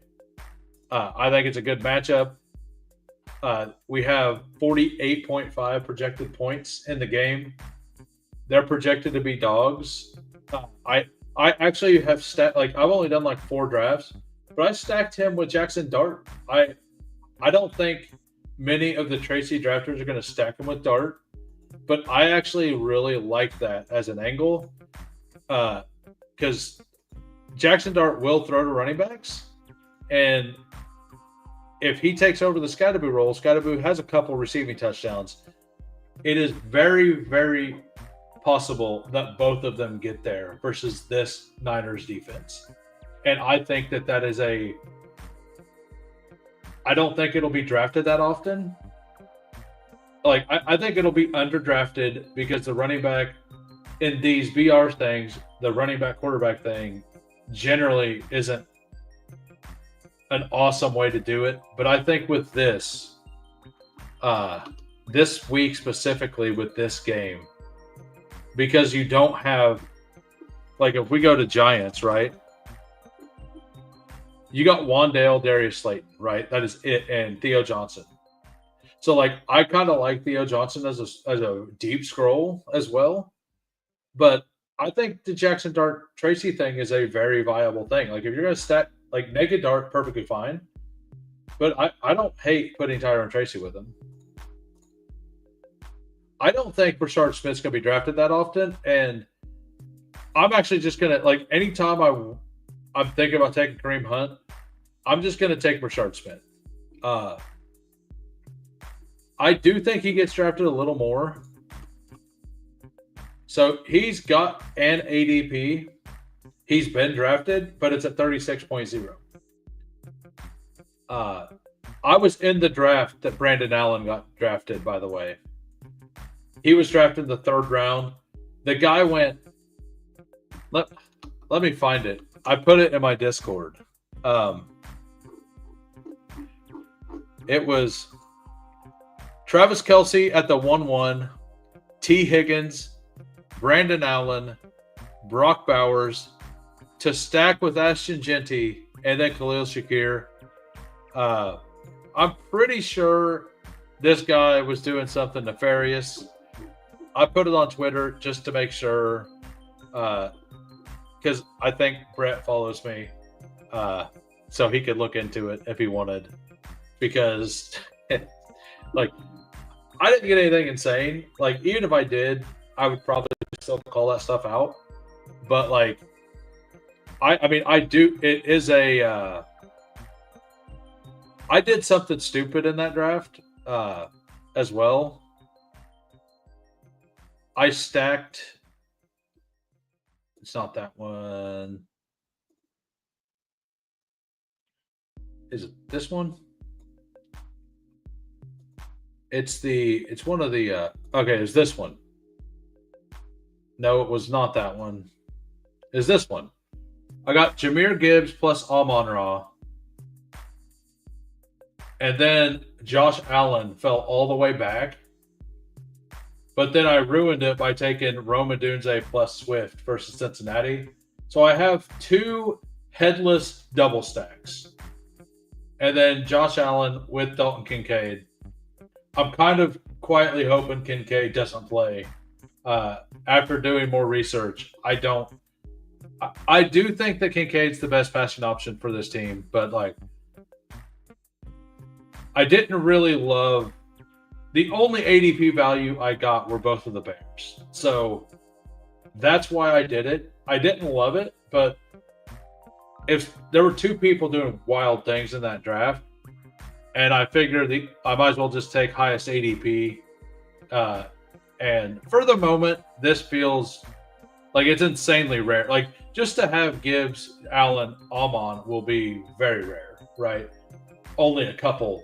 I think it's a good matchup. We have 48.5 projected points in the game. They're projected to be dogs. I actually have I've only done 4 drafts, but I stacked him with Jackson Dart. I don't think many of the Tracy drafters are going to stack him with Dart, but I actually really like that as an angle because Jackson Dart will throw to running backs, and if he takes over the Scadaboo role, Scadaboo has a couple receiving touchdowns. it is very, very possible that both of them get there versus this Niners defense. And I think that is I don't think it'll be drafted that often. Like, I think it'll be underdrafted because the running back in these BR things, the running back quarterback thing generally isn't an awesome way to do it. But I think with this week specifically with this game, because you don't have, like, if we go to Giants, right? You got Wan'Dale, Darius Slayton, right? That is it, and Theo Johnson. So, like, I kind of like Theo Johnson as a deep scroll as well. But I think the Jackson Dart Tracy thing is a very viable thing. Like, if you're going to stat, like, naked Dart, perfectly fine. But I don't hate putting Tyrone Tracy with him. I don't think Rashard Smith's going to be drafted that often. And I'm actually just going to, like, anytime I'm thinking about taking Kareem Hunt, I'm just going to take Rashard Smith. I do think he gets drafted a little more. So he's got an ADP. He's been drafted, but it's at 36.0. I was in the draft that Brandon Allen got drafted, by the way. He was drafted in the 3rd round. The guy went, let me find it. I put it in my Discord. It was Travis Kelce at the 1-1, T. Higgins, Brandon Allen, Brock Bowers, to stack with Ashton Genty, and then Khalil Shakir. I'm pretty sure this guy was doing something nefarious. I put it on Twitter just to make sure, because I think Brett follows me, so he could look into it if he wanted. Because, like, I didn't get anything insane. Like, even if I did, I would probably still call that stuff out. But, like, I mean, I do. It is a. I did something stupid in that draft as well. I stacked. It's not that one. Is it this one? It's one of the okay, it's this one. No, it was not that one. It's this one. I got Jahmyr Gibbs plus Amon-Ra. And then Josh Allen fell all the way back. But then I ruined it by taking Rome Odunze plus Swift versus Cincinnati. So I have 2 headless double stacks. And then Josh Allen with Dalton Kincaid. I'm kind of quietly hoping Kincaid doesn't play. After doing more research, I do think that Kincaid's the best passing option for this team, but, like, I didn't really love the only ADP value I got were both of the Bears. So that's why I did it. I didn't love it, but if there were 2 people doing wild things in that draft, and I figured I might as well just take highest ADP. And for the moment, this feels like it's insanely rare. Like, just to have Gibbs, Allen, Amon will be very rare, right? Only a couple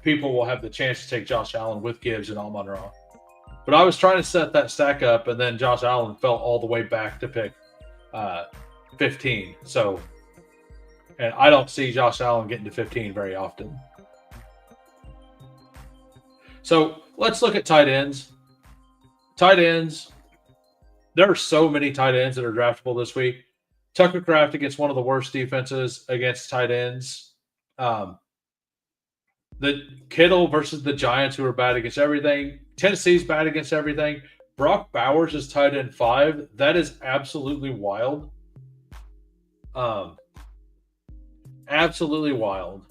people will have the chance to take Josh Allen with Gibbs and Amon-Ra. But I was trying to set that stack up, and then Josh Allen fell all the way back to pick 15. So, and I don't see Josh Allen getting to 15 very often. So let's look at tight ends. Tight ends, there are so many tight ends that are draftable this week. Tucker Kraft against one of the worst defenses against tight ends. The Kittle versus the Giants, who are bad against everything. Tennessee's bad against everything. Brock Bowers is tight end 5. That is absolutely wild. Absolutely wild.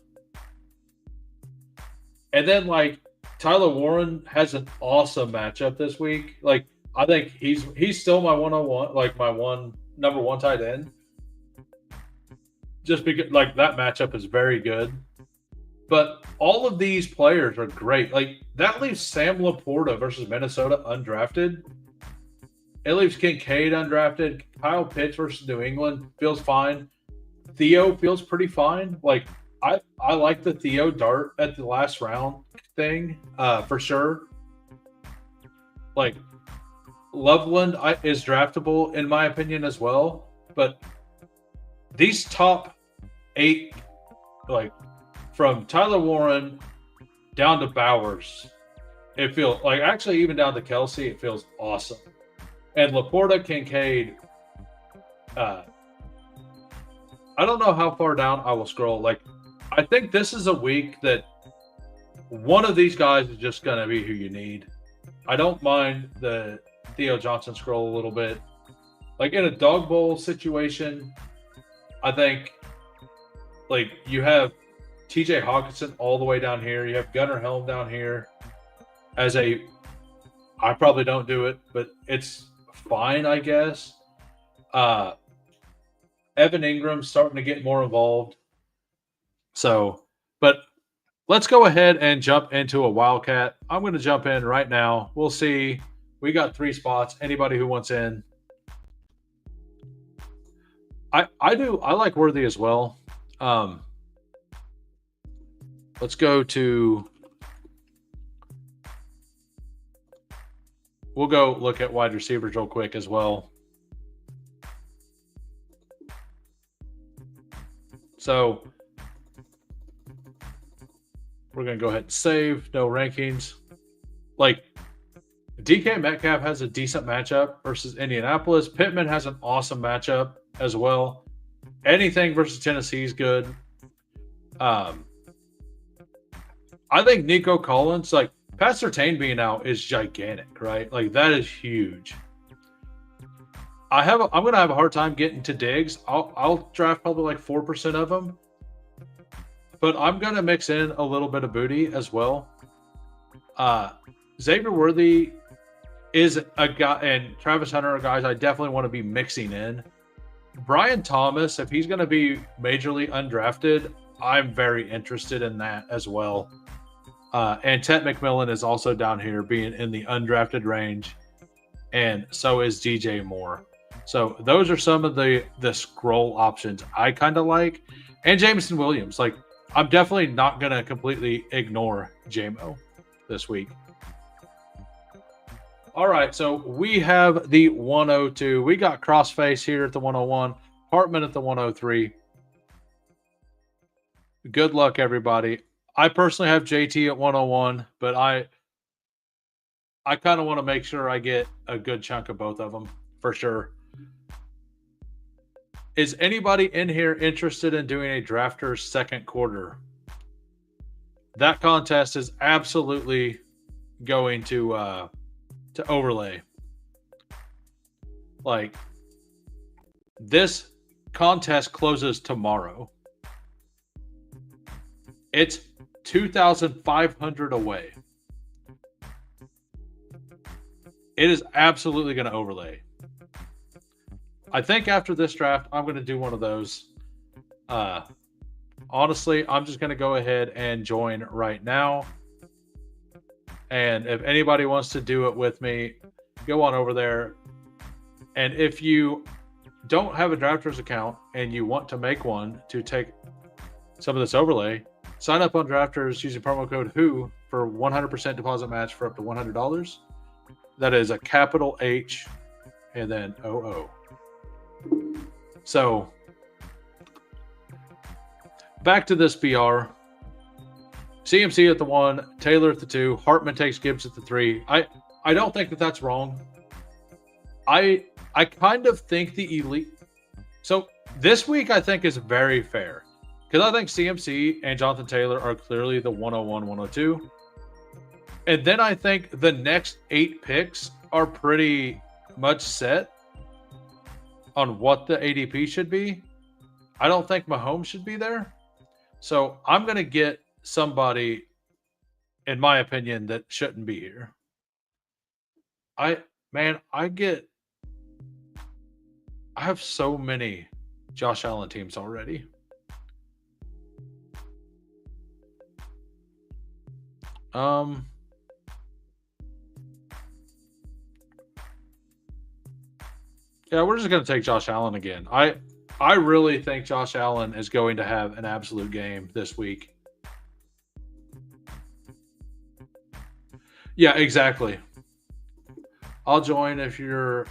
And then, like, Tyler Warren has an awesome matchup this week. Like, I think he's still my 101, like my number 1 tight end. Just because, like, that matchup is very good. But all of these players are great. Like, that leaves Sam Laporta versus Minnesota undrafted. It leaves Kincaid undrafted. Kyle Pitts versus New England feels fine. Theo feels pretty fine. Like, I like the Theo dart at the last round thing for sure. Like, Loveland is draftable in my opinion as well. But these top 8, like from Tyler Warren down to Bowers, it feels like, actually even down to Kelsey, it feels awesome. And Laporta, Kincaid, I don't know how far down I will scroll. Like, I think this is a week that one of these guys is just going to be who you need. I don't mind the Theo Johnson scroll a little bit. Like, in a dog bowl situation, I think, like, you have TJ Hawkinson all the way down here. You have Gunnar Helm down here as a, I probably don't do it, but it's fine, I guess. Evan Ingram's starting to get more involved. So, but let's go ahead and jump into a Wildcat. I'm going to jump in right now. We'll see. We got 3 spots. Anybody who wants in. I like Worthy as well. Let's go to. We'll go look at wide receivers real quick as well. So we're going to go ahead and save. No rankings. Like, DK Metcalf has a decent matchup versus Indianapolis. Pittman has an awesome matchup as well. Anything versus Tennessee is good. I think Nico Collins, like, Pat Surtain being out is gigantic, right? Like, that is huge. I'm going to have a hard time getting to Diggs. I'll draft probably like 4% of them. But I'm going to mix in a little bit of booty as well. Xavier Worthy is a guy, and Travis Hunter are guys I definitely want to be mixing in. Brian Thomas, if he's going to be majorly undrafted, I'm very interested in that as well. And Ted McMillan is also down here being in the undrafted range. And so is DJ Moore. So those are some of the scroll options I kind of like. And Jameson Williams. Like, I'm definitely not going to completely ignore JMO this week. All right, so we have the 102. We got Crossface here at the 101, Hartman at the 103. Good luck, everybody. I personally have JT at 101, but I kind of want to make sure I get a good chunk of both of them for sure. Is anybody in here interested in doing a drafter's second quarter? That contest is absolutely going to overlay. Like, this contest closes tomorrow. It's 2,500 away. It is absolutely going to overlay. I think after this draft, I'm going to do one of those. Honestly, I'm just going to go ahead and join right now. And if anybody wants to do it with me, go on over there. And if you don't have a Drafters account and you want to make one to take some of this overlay, sign up on Drafters using promo code WHO for 100% deposit match for up to $100. That is a capital H and then OO. So back to this BR. CMC at the 1, Taylor at the 2, Hartman takes Gibbs at the 3. I don't think that that's wrong. I kind of think the elite. So this week I think is very fair because I think CMC and Jonathan Taylor are clearly the 101, 102. And then I think the next 8 picks are pretty much set on what the ADP should be. I don't think Mahomes should be there. So I'm going to get somebody, in my opinion, that shouldn't be here. I have so many Josh Allen teams already. Um, yeah, we're just going to take Josh Allen again. I really think Josh Allen is going to have an absolute game this week. Yeah, exactly. I'll join if your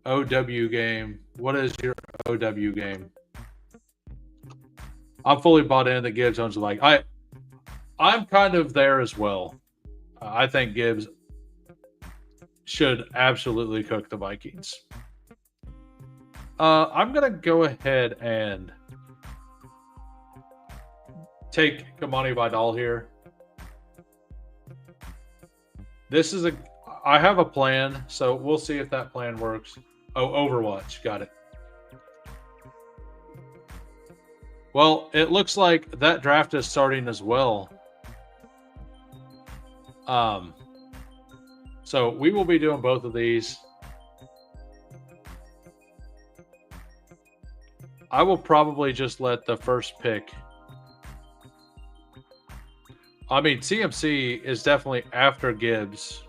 OW game. What is your OW game? I'm fully bought in that Gibbs owns the Vikings. I'm kind of there as well. I think Gibbs should absolutely cook the Vikings. I'm gonna go ahead and take Kamani Vidal here. This is I have a plan, so we'll see if that plan works. Oh, Overwatch, got it. Well, it looks like that draft is starting as well. So we will be doing both of these. I will probably just let the first pick. I mean, CMC is definitely after Gibbs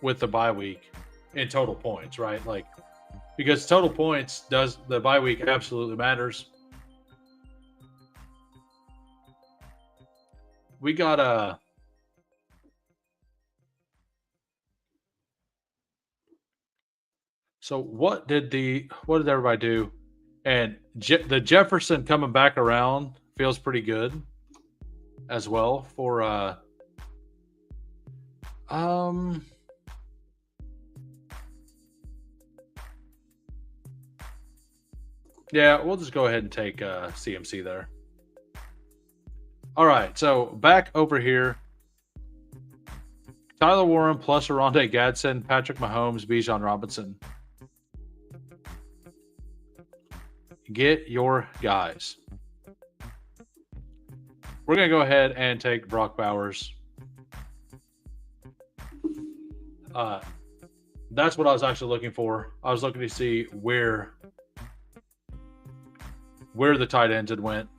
with the bye week in total points, right? Like, because total points does the bye week absolutely matters. We got a. So what did everybody do? And the Jefferson coming back around feels pretty good as well for yeah, we'll just go ahead and take CMC there. All right, so back over here. Tyler Warren plus Oronde Gadsden, Patrick Mahomes, Bijan Robinson. Get your guys. We're going to go ahead and take Brock Bowers. That's what I was actually looking for. I was looking to see where the tight ends had went.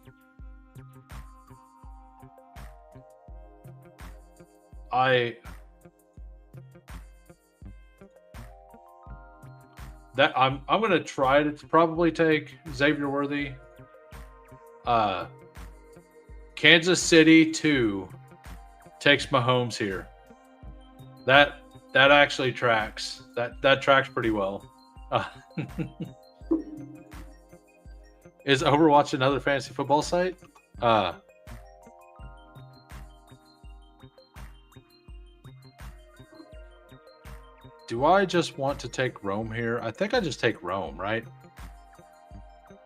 I'm going to try to probably take Xavier Worthy. Kansas City 2 takes Mahomes here. That actually tracks. That tracks pretty well. Is Overwatch another fantasy football site? Do I just want to take Rome here? I think I just take Rome, right?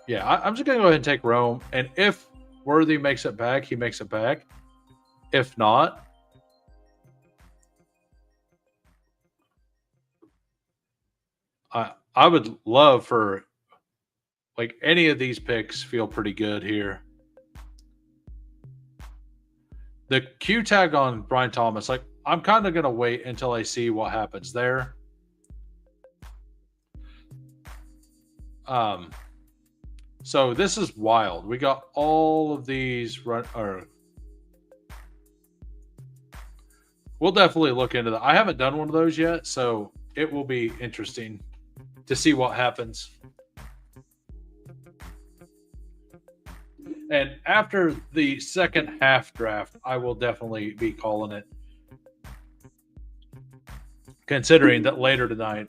Yeah, I'm just going to go ahead and take Rome. And if Worthy makes it back, he makes it back. If not, I would love for, like, any of these picks feel pretty good here. The Q tag on Brian Thomas, like, I'm kind of going to wait until I see what happens there. So this is wild. We got all of these we'll definitely look into that. I haven't done one of those yet, so it will be interesting to see what happens. And after the second half draft, I will definitely be calling it. Considering that later tonight,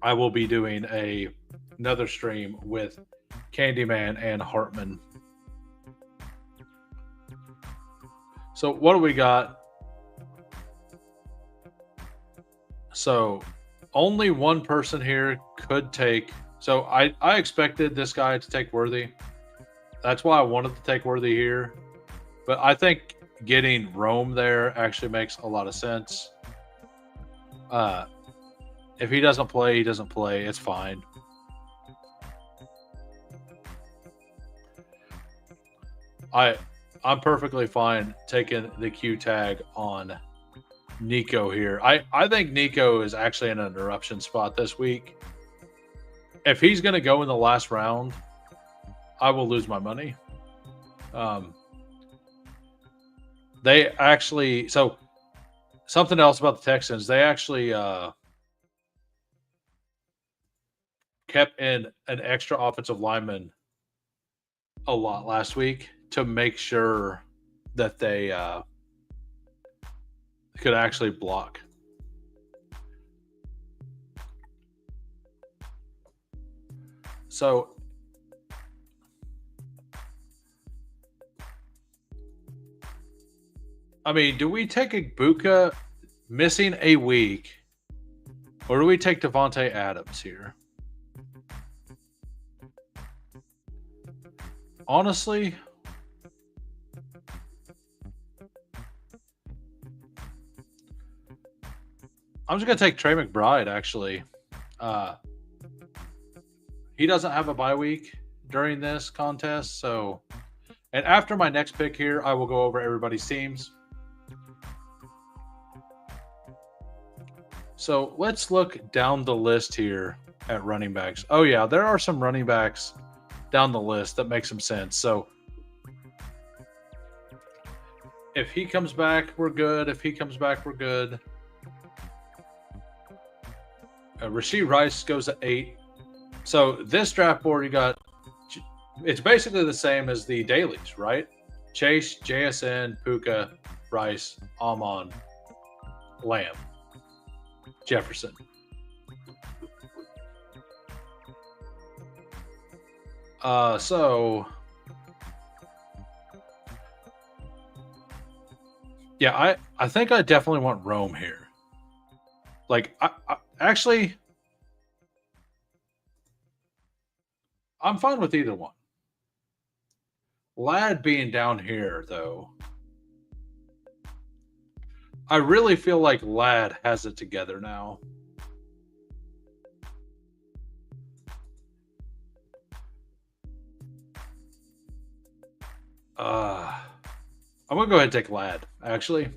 I will be doing another stream with Candyman and Hartman. So what do we got? So only one person here could take. So I expected this guy to take Worthy. That's why I wanted to take Worthy here. But I think getting Rome there actually makes a lot of sense. If he doesn't play, he doesn't play. It's fine. I'm perfectly fine taking the Q tag on Nico here. I think Nico is actually in an interruption spot this week. If he's going to go in the last round, I will lose my money. They actually something else about the Texans. They actually kept in an extra offensive lineman a lot last week to make sure that they could actually block. So, I mean, do we take Igbokwe missing a week, or do we take Davante Adams here? Honestly, I'm just gonna take Trey McBride. Actually, he doesn't have a bye week during this contest, so. And after my next pick here, I will go over everybody's teams. So let's look down the list here at running backs. Oh yeah, there are some running backs down the list that make some sense. So if he comes back, we're good. If he comes back, we're good. Rashee Rice goes at 8. So this draft board, you got, it's basically the same as the dailies, right? Chase, JSN, Puka, Rice, Amon, Lamb, Jefferson. So yeah, I think I definitely want Rome here. Like, I actually, I'm fine with either one. Ladd being down here, though, I really feel like Ladd has it together now. I'm going to go ahead and take Ladd, actually.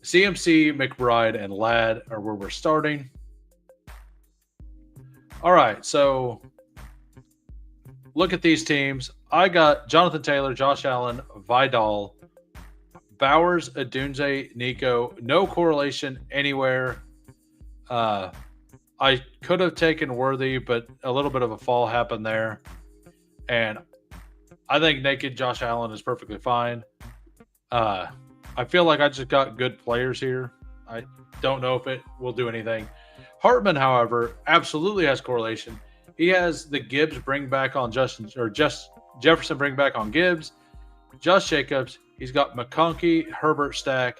CMC, McBride, and Ladd are where we're starting. All right, so look at these teams. I got Jonathan Taylor, Josh Allen, Vidal, Bowers, Odunze, Nico. No correlation anywhere. I could have taken Worthy, but a little bit of a fall happened there. And I think naked Josh Allen is perfectly fine. I feel like I just got good players here. I don't know if it will do anything. Hartman, however, absolutely has correlation. He has the Gibbs bring back on Jefferson bring back on Gibbs, Josh Jacobs. He's got McConkey, Herbert stack,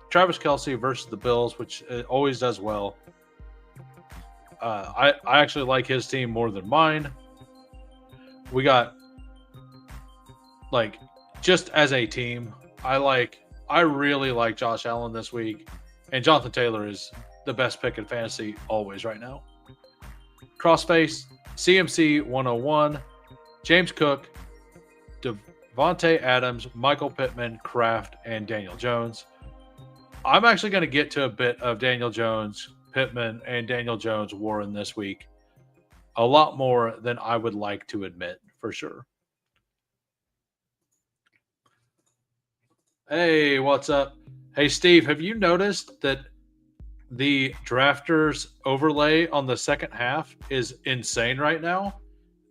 Travis Kelce versus the Bills, which always does well. I actually like his team more than mine. We got, like, just as a team, I really like Josh Allen this week, and Jonathan Taylor is the best pick in fantasy always right now. Crossface, CMC 101, James Cook, Davante Adams, Michael Pittman, Kraft, and Daniel Jones. I'm actually going to get to a bit of Daniel Jones, Pittman, and Daniel Jones Warren this week. A lot more than I would like to admit, for sure. Hey, what's up? Hey, Steve, have you noticed that the drafters overlay on the second half is insane right now?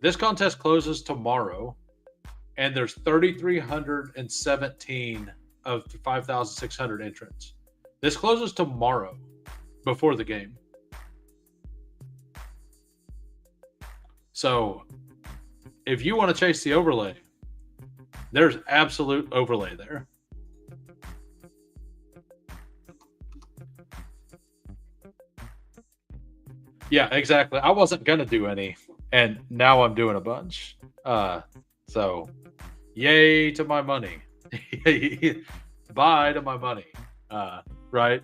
This contest closes tomorrow, and there's 3,317 of 5,600 entrants. This closes tomorrow before the game. So if you want to chase the overlay, there's absolute overlay there. Yeah, exactly. I wasn't going to do any, and now I'm doing a bunch. So yay to my money. Bye to my money. Right?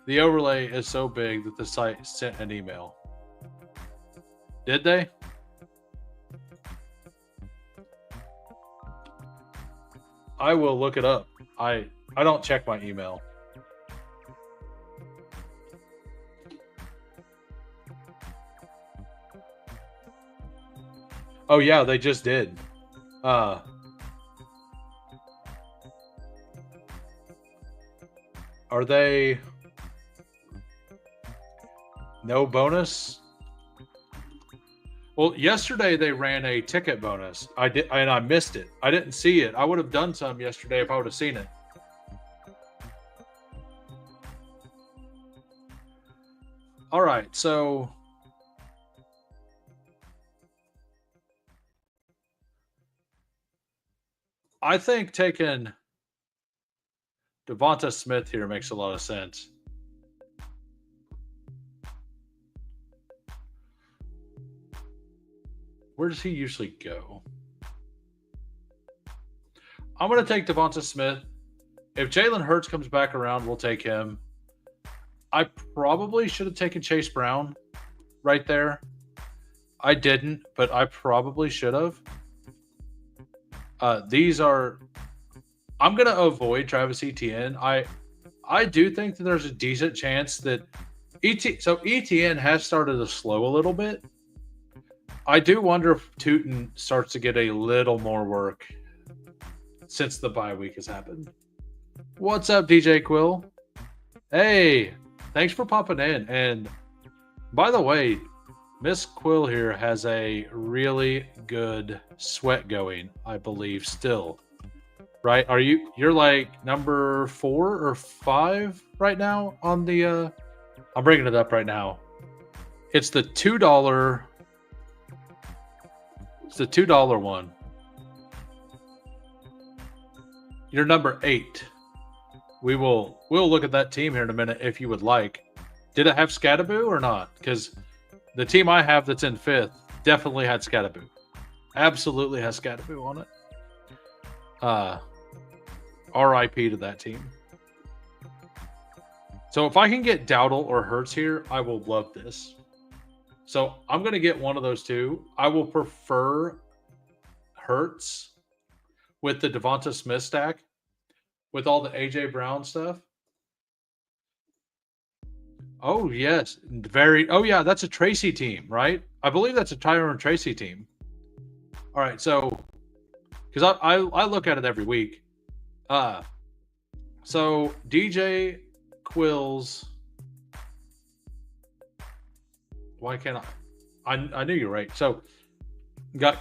The overlay is so big that the site sent an email. Did they? I will look it up. I don't check my email. Oh yeah, they just did. Are they no bonus? Well, yesterday they ran a ticket bonus. I missed it. I didn't see it. I would have done some yesterday if I would have seen it. All right, so I think taking Devonta Smith here makes a lot of sense. Where does he usually go? I'm going to take Devonta Smith. If Jalen Hurts comes back around, we'll take him. I probably should have taken Chase Brown right there. I didn't, but I probably should have. I'm going to avoid Travis Etienne. I do think that there's a decent chance that Etienne has started to slow a little bit. I do wonder if Tootin starts to get a little more work since the bye week has happened. What's up, DJ Quill? Hey, thanks for popping in. And by the way, Miss Quill here has a really good sweat going, I believe, still. Right? You're like number 4 or 5 right now on the I'm bringing it up right now. It's the $2. It's the $2 one. You're number 8. We'll look at that team here in a minute if you would like. Did it have Scadaboo or not? Because the team I have that's in 5th definitely had Scadaboo. Absolutely has Scadaboo on it. RIP to that team. So if I can get Dowdle or Hurts here, I will love this. So I'm going to get one of those two. I will prefer Hurts with the Devonta Smith stack with all the AJ Brown stuff. Oh, yes. Oh, yeah, that's a Tracy team, right? I believe that's a Tyrone Tracy team. All right, so because I look at it every week. So DJ Quills. Why can't I knew you're right. So got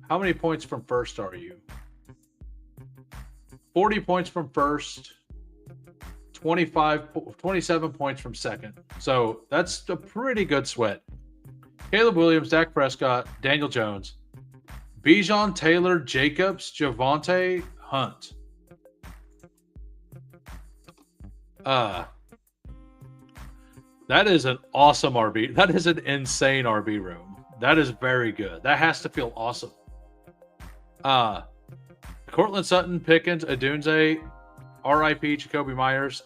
how many points from first are you? 40 points from first, 27 points from second. So that's a pretty good sweat. Caleb Williams, Dak Prescott, Daniel Jones, Bijan, Taylor, Jacobs, Javonte, Hunt. That is an awesome RB. That is an insane RB room. That is very good. That has to feel awesome. Cortland Sutton, Pickens, Adunze, RIP, Jacoby Myers,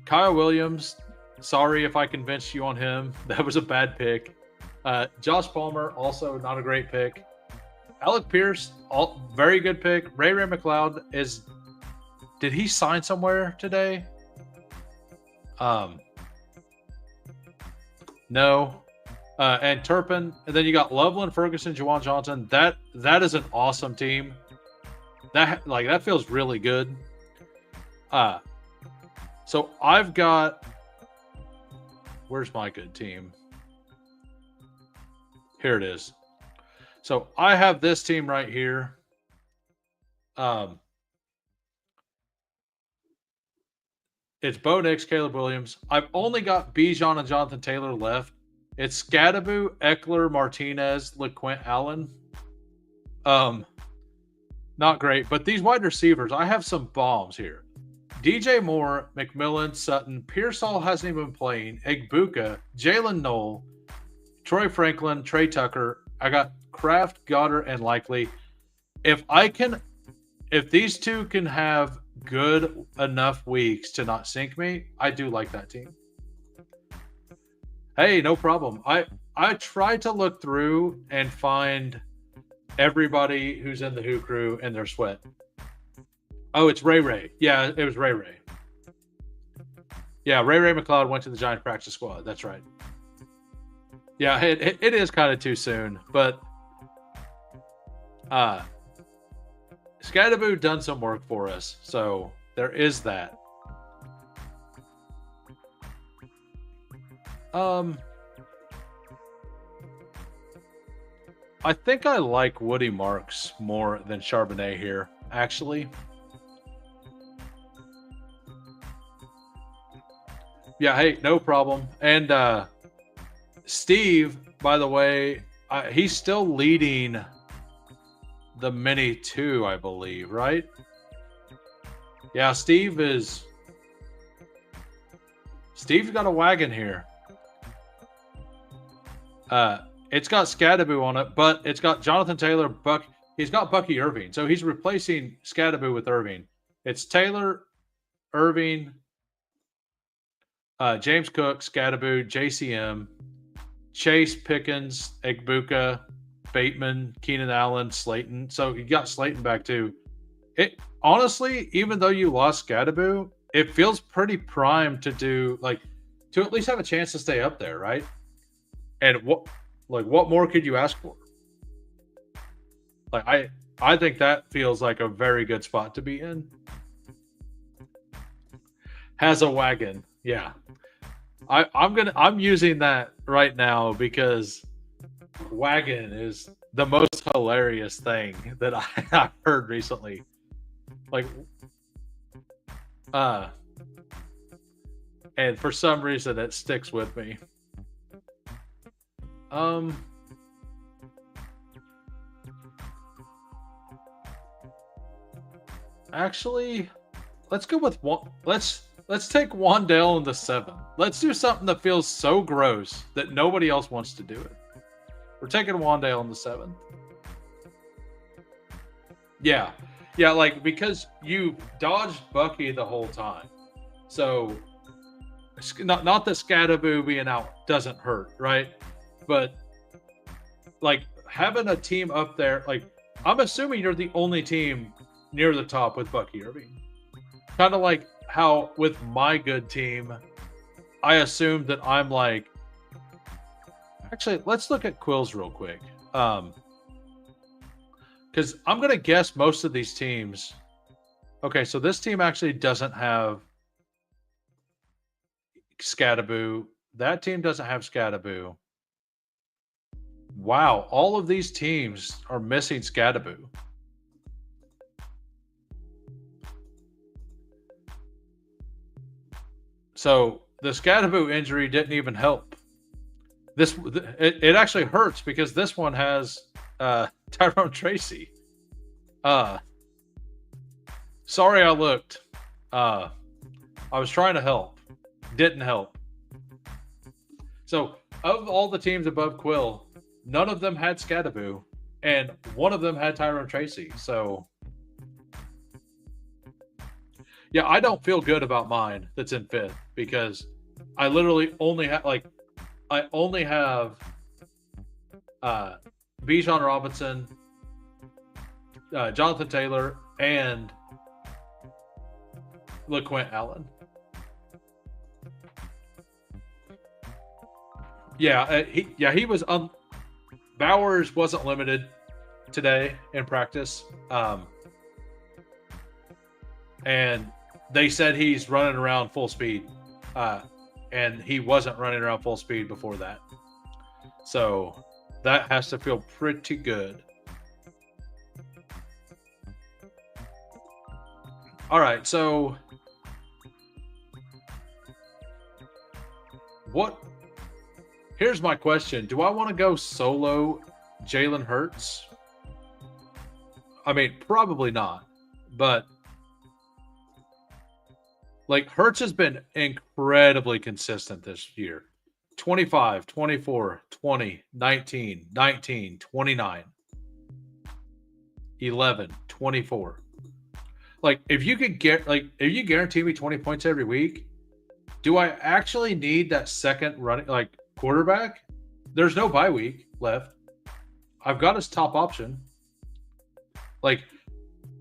Kyle Williams. Sorry if I convinced you on him. That was a bad pick. Josh Palmer, also not a great pick. Alec Pierce, very good pick. Ray McLeod did he sign somewhere today? No. And Turpin, and then you got Loveland, Ferguson, Juwan Johnson. That is an awesome team. That feels really good. So I've got. Where's my good team? Here it is. So I have this team right here. It's Bo Nix, Caleb Williams. I've only got Bijan and Jonathan Taylor left. It's Scadaboo, Eckler, Martinez, LeQuint Allen. Not great, but these wide receivers, I have some bombs here. DJ Moore, McMillan, Sutton, Pearsall hasn't even been playing, Egbuka, Jalen Knoll, Troy Franklin, Trey Tucker. I got Kraft, Goddard, and Likely. If these two can have good enough weeks to not sink me, I do like that team. Hey, no problem. I tried to look through and find everybody who's in the Who Crew and their sweat. Oh, it's Ray. Yeah, it was Ray. Yeah, Ray McLeod went to the Giant practice squad. That's right. Yeah, it is kind of too soon, but Scadaboo done some work for us, so there is that. I think I like Woody Marks more than Charbonnet here, actually. Yeah, hey, no problem. And Steve, by the way, he's still leading the Mini 2, I believe, right? Yeah, Steve's got a wagon here. It's got Scadaboo on it, but it's got Jonathan Taylor, he's got Bucky Irving. So he's replacing Scadaboo with Irving. It's Taylor, Irving, James Cook, Scadaboo, JCM, Chase, Pickens, Egbuka, Bateman, Keenan Allen, Slayton. So you got Slayton back too. It honestly, even though you lost Scadaboo, it feels pretty prime to at least have a chance to stay up there, right? And what more could you ask for? Like I think that feels like a very good spot to be in. Has a wagon, yeah. I'm using that right now because wagon is the most hilarious thing that I've heard recently. And for some reason it sticks with me. Actually, let's go with one. Let's take Wandale in the 7. Let's do something that feels so gross that nobody else wants to do it. We're taking Wandale in the 7. Yeah, because you dodged Bucky the whole time, so not that Scadaboo being out doesn't hurt, right? But having a team up there, I'm assuming you're the only team near the top with Bucky Irving. Kind of like how with my good team, I assumed that I'm actually, let's look at Quills real quick. Because I'm going to guess most of these teams. Okay, so this team actually doesn't have Scadaboo. That team doesn't have Scadaboo. Wow, all of these teams are missing Scadaboo. So the Scadaboo injury didn't even help. It actually hurts because this one has Tyrone Tracy. Sorry I looked. I was trying to help. Didn't help. So of all the teams above Quill, none of them had Scadaboo, and one of them had Tyrone Tracy. So yeah, I don't feel good about mine that's in 5th because I literally only have Bijan Robinson, Jonathan Taylor, and LeQuint Allen. Yeah, he was Bowers wasn't limited today in practice, and they said he's running around full speed, and he wasn't running around full speed before that. So that has to feel pretty good. All right, so here's my question. Do I want to go solo Jalen Hurts? I mean, probably not, but Hurts has been incredibly consistent this year. 25, 24, 20, 19, 19, 29, 11, 24. If you guarantee me 20 points every week, do I actually need that second running quarterback? There's no bye week left. I've got his top option.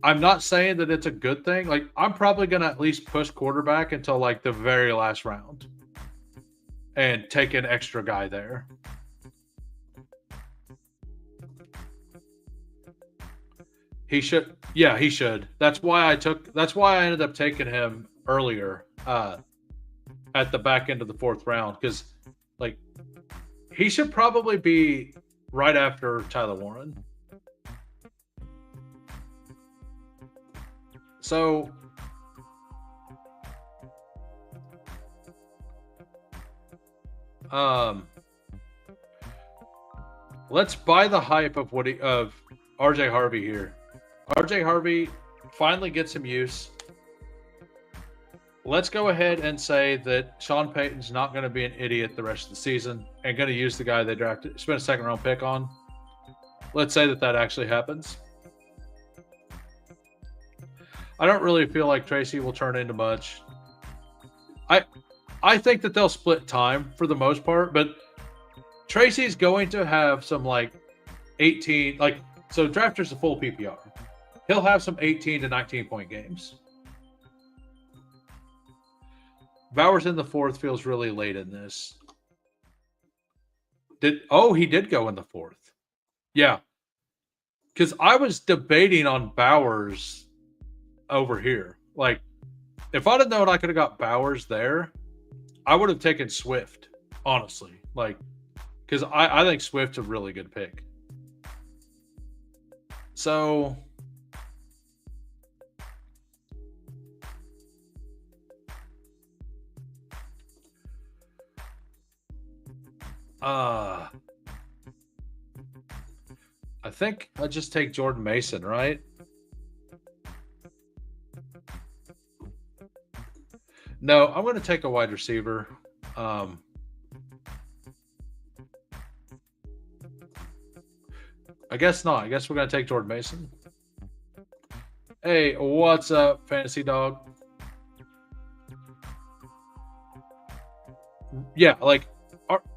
I'm not saying that it's a good thing. I'm probably going to at least push quarterback until the very last round and take an extra guy there. He should. Yeah, he should. That's why I ended up taking him earlier at the back end of the fourth round because, like, he should probably be right after Tyler Warren. So, let's buy the hype of RJ Harvey here. RJ Harvey finally gets some use. Let's go ahead and say that Sean Payton's not going to be an idiot the rest of the season and going to use the guy they drafted, spent a second-round pick on. Let's say that actually happens. I don't really feel like Tracy will turn into much. I think that they'll split time for the most part, but Tracy's going to have some 18, so drafters a full PPR. He'll have some 18 to 19-point games. Bowers in the fourth feels really late in this. He did go in the fourth. Yeah. Because I was debating on Bowers over here. If I'd have known I could have got Bowers there, I would have taken Swift, honestly. Because I think Swift's a really good pick. So I think I'd just take Jordan Mason, right? No, I'm going to take a wide receiver. I guess not. I guess we're going to take Jordan Mason. Hey, what's up, Fantasy Dog? Yeah,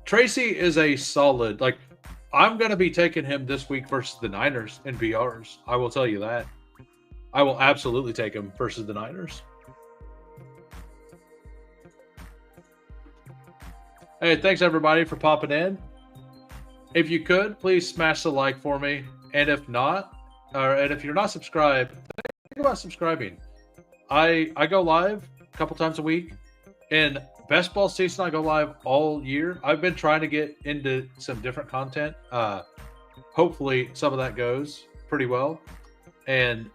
Tracy is a solid. I'm going to be taking him this week versus the Niners in BRs. I will tell you that. I will absolutely take him versus the Niners. Hey, thanks everybody for popping in. If you could, please smash the like for me. And if not, and if you're not subscribed, think about subscribing. I go live a couple times a week. In best ball season, I go live all year. I've been trying to get into some different content. Hopefully some of that goes pretty well. And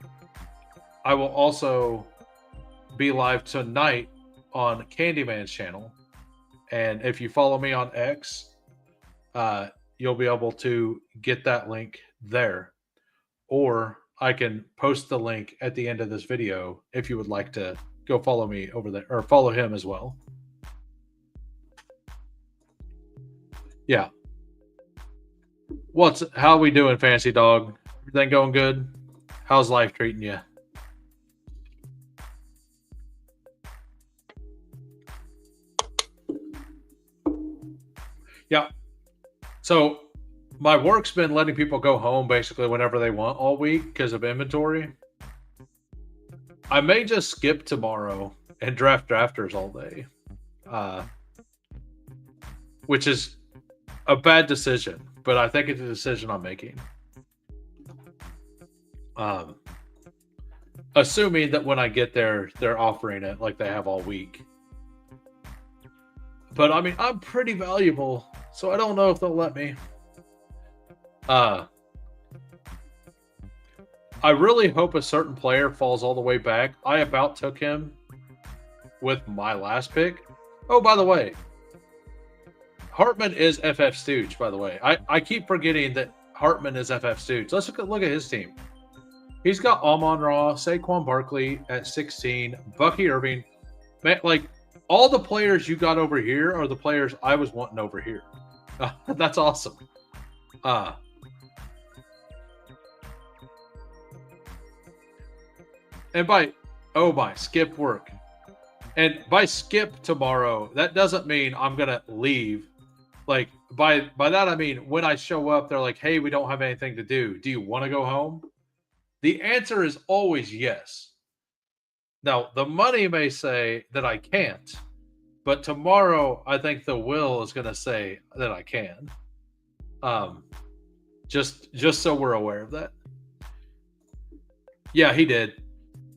I will also be live tonight on Candyman's channel. And if you follow me on X, you'll be able to get that link there. Or I can post the link at the end of this video if you would like to go follow me over there, or follow him as well. Yeah. How we doing, Fancy Dog? Everything going good? How's life treating you? Yeah. So my work's been letting people go home basically whenever they want all week because of inventory. I may just skip tomorrow and draft drafters all day, which is a bad decision, but I think it's a decision I'm making. Assuming that when I get there, they're offering it like they have all week. But I mean, I'm pretty valuable, so I don't know if they'll let me. I really hope a certain player falls all the way back. I about took him with my last pick. Oh, by the way, Hartman is FF Stooge, by the way. I keep forgetting that Hartman is FF Stooge. Let's look at his team. He's got Amon-Ra, Saquon Barkley at 16, Bucky Irving. Man, all the players you got over here are the players I was wanting over here. That's awesome. And by skip work. And by skip tomorrow, that doesn't mean I'm going to leave. By that, I mean, when I show up, they're like, hey, we don't have anything to do. Do you want to go home? The answer is always yes. Now, the money may say that I can't, but tomorrow I think the will is going to say that I can. Just so we're aware of that. Yeah, he did.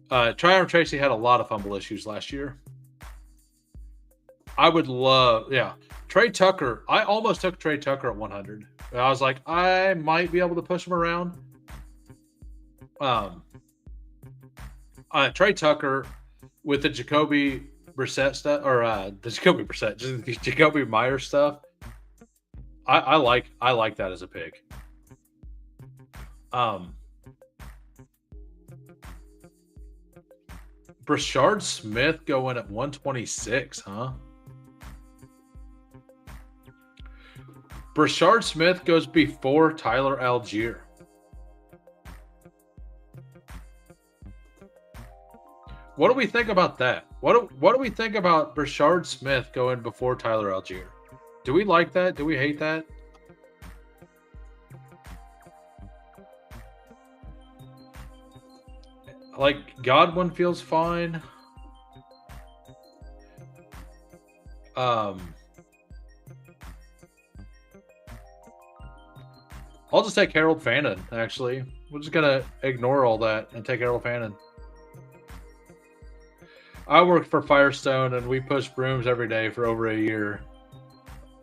Tryon Tracy had a lot of fumble issues last year. I would love, yeah. Trey Tucker. I almost took Trey Tucker at 100. I was like, I might be able to push him around. Trey Tucker with the Jacoby Brissett stuff, or the Jacoby Brissett, just the Jacoby Myers stuff. I like that as a pick. Brashard Smith going at 126, huh? Brashard Smith goes before Tyler Algier. What do we think about that? What do we think about Brashard Smith going before Tyler Algier? Do we like that? Do we hate that? Like, Godwin feels fine. I'll just take Harold Fannin, actually. We're just going to ignore all that and take Harold Fannin. I worked for Firestone, and we pushed brooms every day for over a year.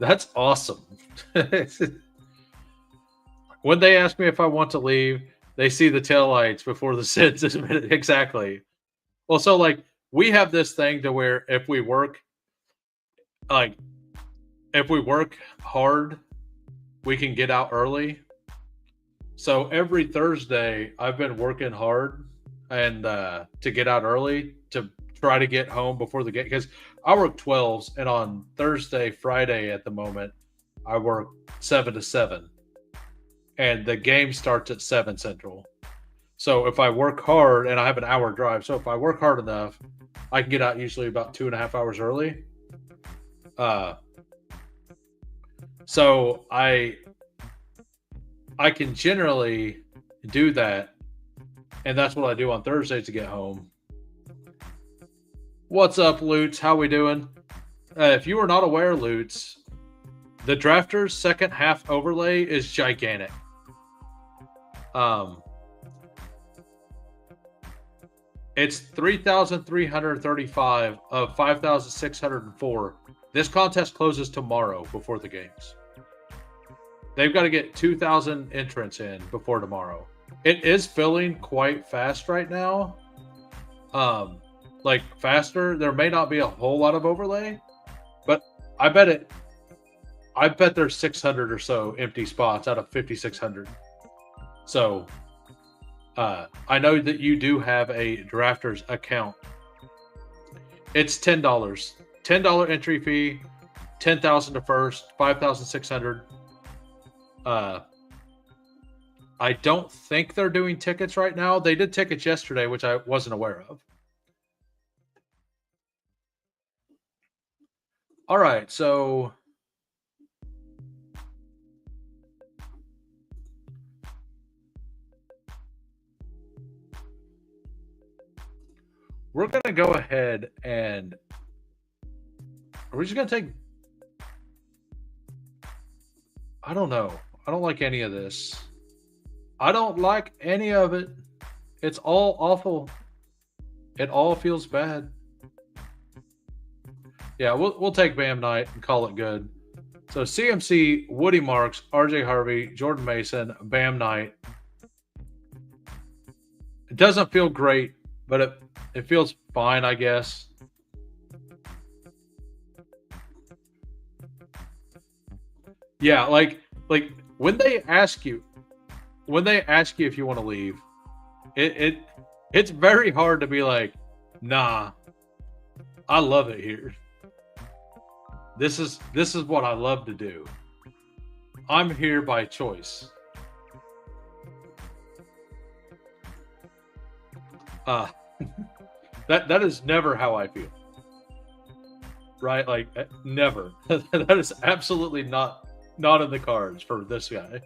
That's awesome. When they ask me if I want to leave, they see the taillights before the SIDS. Exactly. Well, so, like, we have this thing to where if we work hard, we can get out early. So every Thursday, I've been working hard and to get out early to try to get home before the game, because I work 12s, and on Thursday, Friday at the moment, I work 7 to 7, and the game starts at 7 Central. So if I work hard, and I have an hour drive, so if I work hard enough, I can get out usually about 2.5 hours early. So I can generally do that, and that's what I do on Thursdays to get home. What's up, Lutz? How we doing? If you are not aware, Lutz, the Drafters second half overlay is gigantic. It's 3,335 of 5,604. This contest closes tomorrow before the games. They've got to get 2,000 entrants in before tomorrow. It is filling quite fast right now. Like, faster. There may not be a whole lot of overlay, but I bet there's 600 or so empty spots out of 5,600. So I know that you do have a Drafters account. It's $10. $10 entry fee, 10,000 to first, 5,600. I don't think they're doing tickets right now. They did tickets yesterday, which I wasn't aware of. All right, so we're going to go ahead and are we just going to take, I don't know. I don't like any of this. I don't like any of it. It's all awful. It all feels bad. Yeah, we'll take Bam Knight and call it good. So CMC, Woody Marks, RJ Harvey, Jordan Mason, Bam Knight. It doesn't feel great, but it feels fine, I guess. Yeah, like when they ask you if you want to leave, it's very hard to be like, nah, I love it here. This is what I love to do. I'm here by choice. That is never how I feel. Right? Like, never. That is absolutely not in the cards for this guy.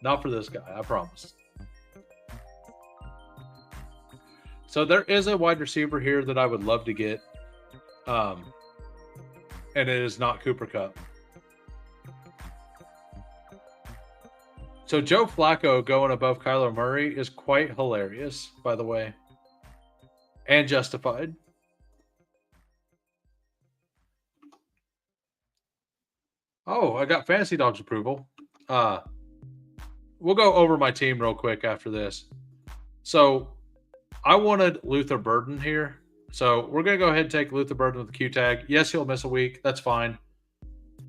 Not for this guy, I promise. So there is a wide receiver here that I would love to get. And it is not Cooper Kupp. So Joe Flacco going above Kyler Murray is quite hilarious, by the way, and justified. Oh, I got Fantasy Dogs approval. We'll go over my team real quick after this. So I wanted Luther Burden here. So we're going to go ahead and take Luther Burden with the Q tag. Yes, he'll miss a week. That's fine.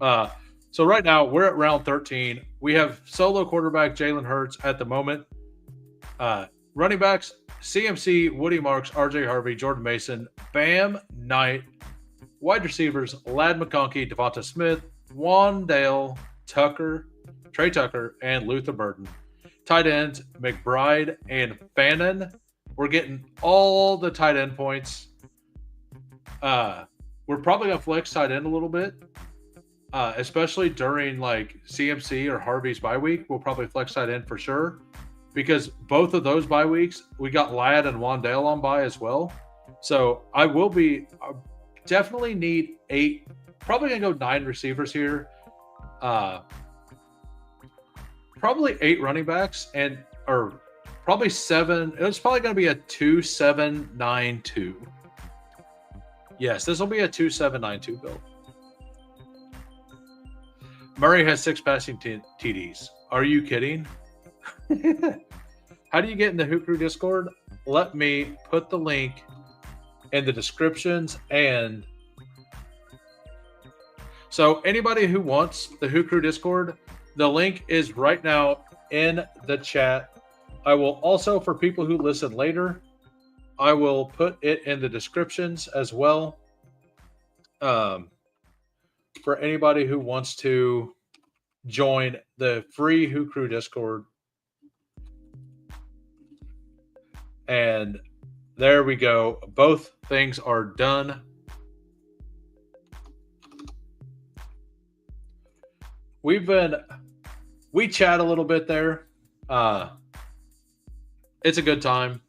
So right now we're at round 13. We have solo quarterback Jalen Hurts at the moment. Running backs, CMC, Woody Marks, RJ Harvey, Jordan Mason, Bam Knight. Wide receivers, Ladd McConkey, Devonta Smith, Wandale, Tucker, Trey Tucker, and Luther Burden. Tight ends, McBride and Fannin. We're getting all the tight end points. We're probably going to flex tight end a little bit, especially during like CMC or Harvey's bye week. We'll probably flex tight end for sure because both of those bye weeks, we got Ladd and Wandale on bye as well. So I will be definitely need 8, probably going to go 9 receivers here. Probably 8 running backs or probably 7. It's probably going to be a 2-7-9-2. Yes, this will be a 2-7-9-2 build. Murray has 6 passing TDs. Are you kidding? How do you get in the Hoop Crew Discord? Let me put the link in the descriptions. And so anybody who wants the Hoop Crew Discord, the link is right now in the chat. I will also, for people who listen later, I will put it in the descriptions as well. For anybody who wants to join the free Hoop Crew Discord. And there we go. Both things are done. We chat a little bit there. It's a good time.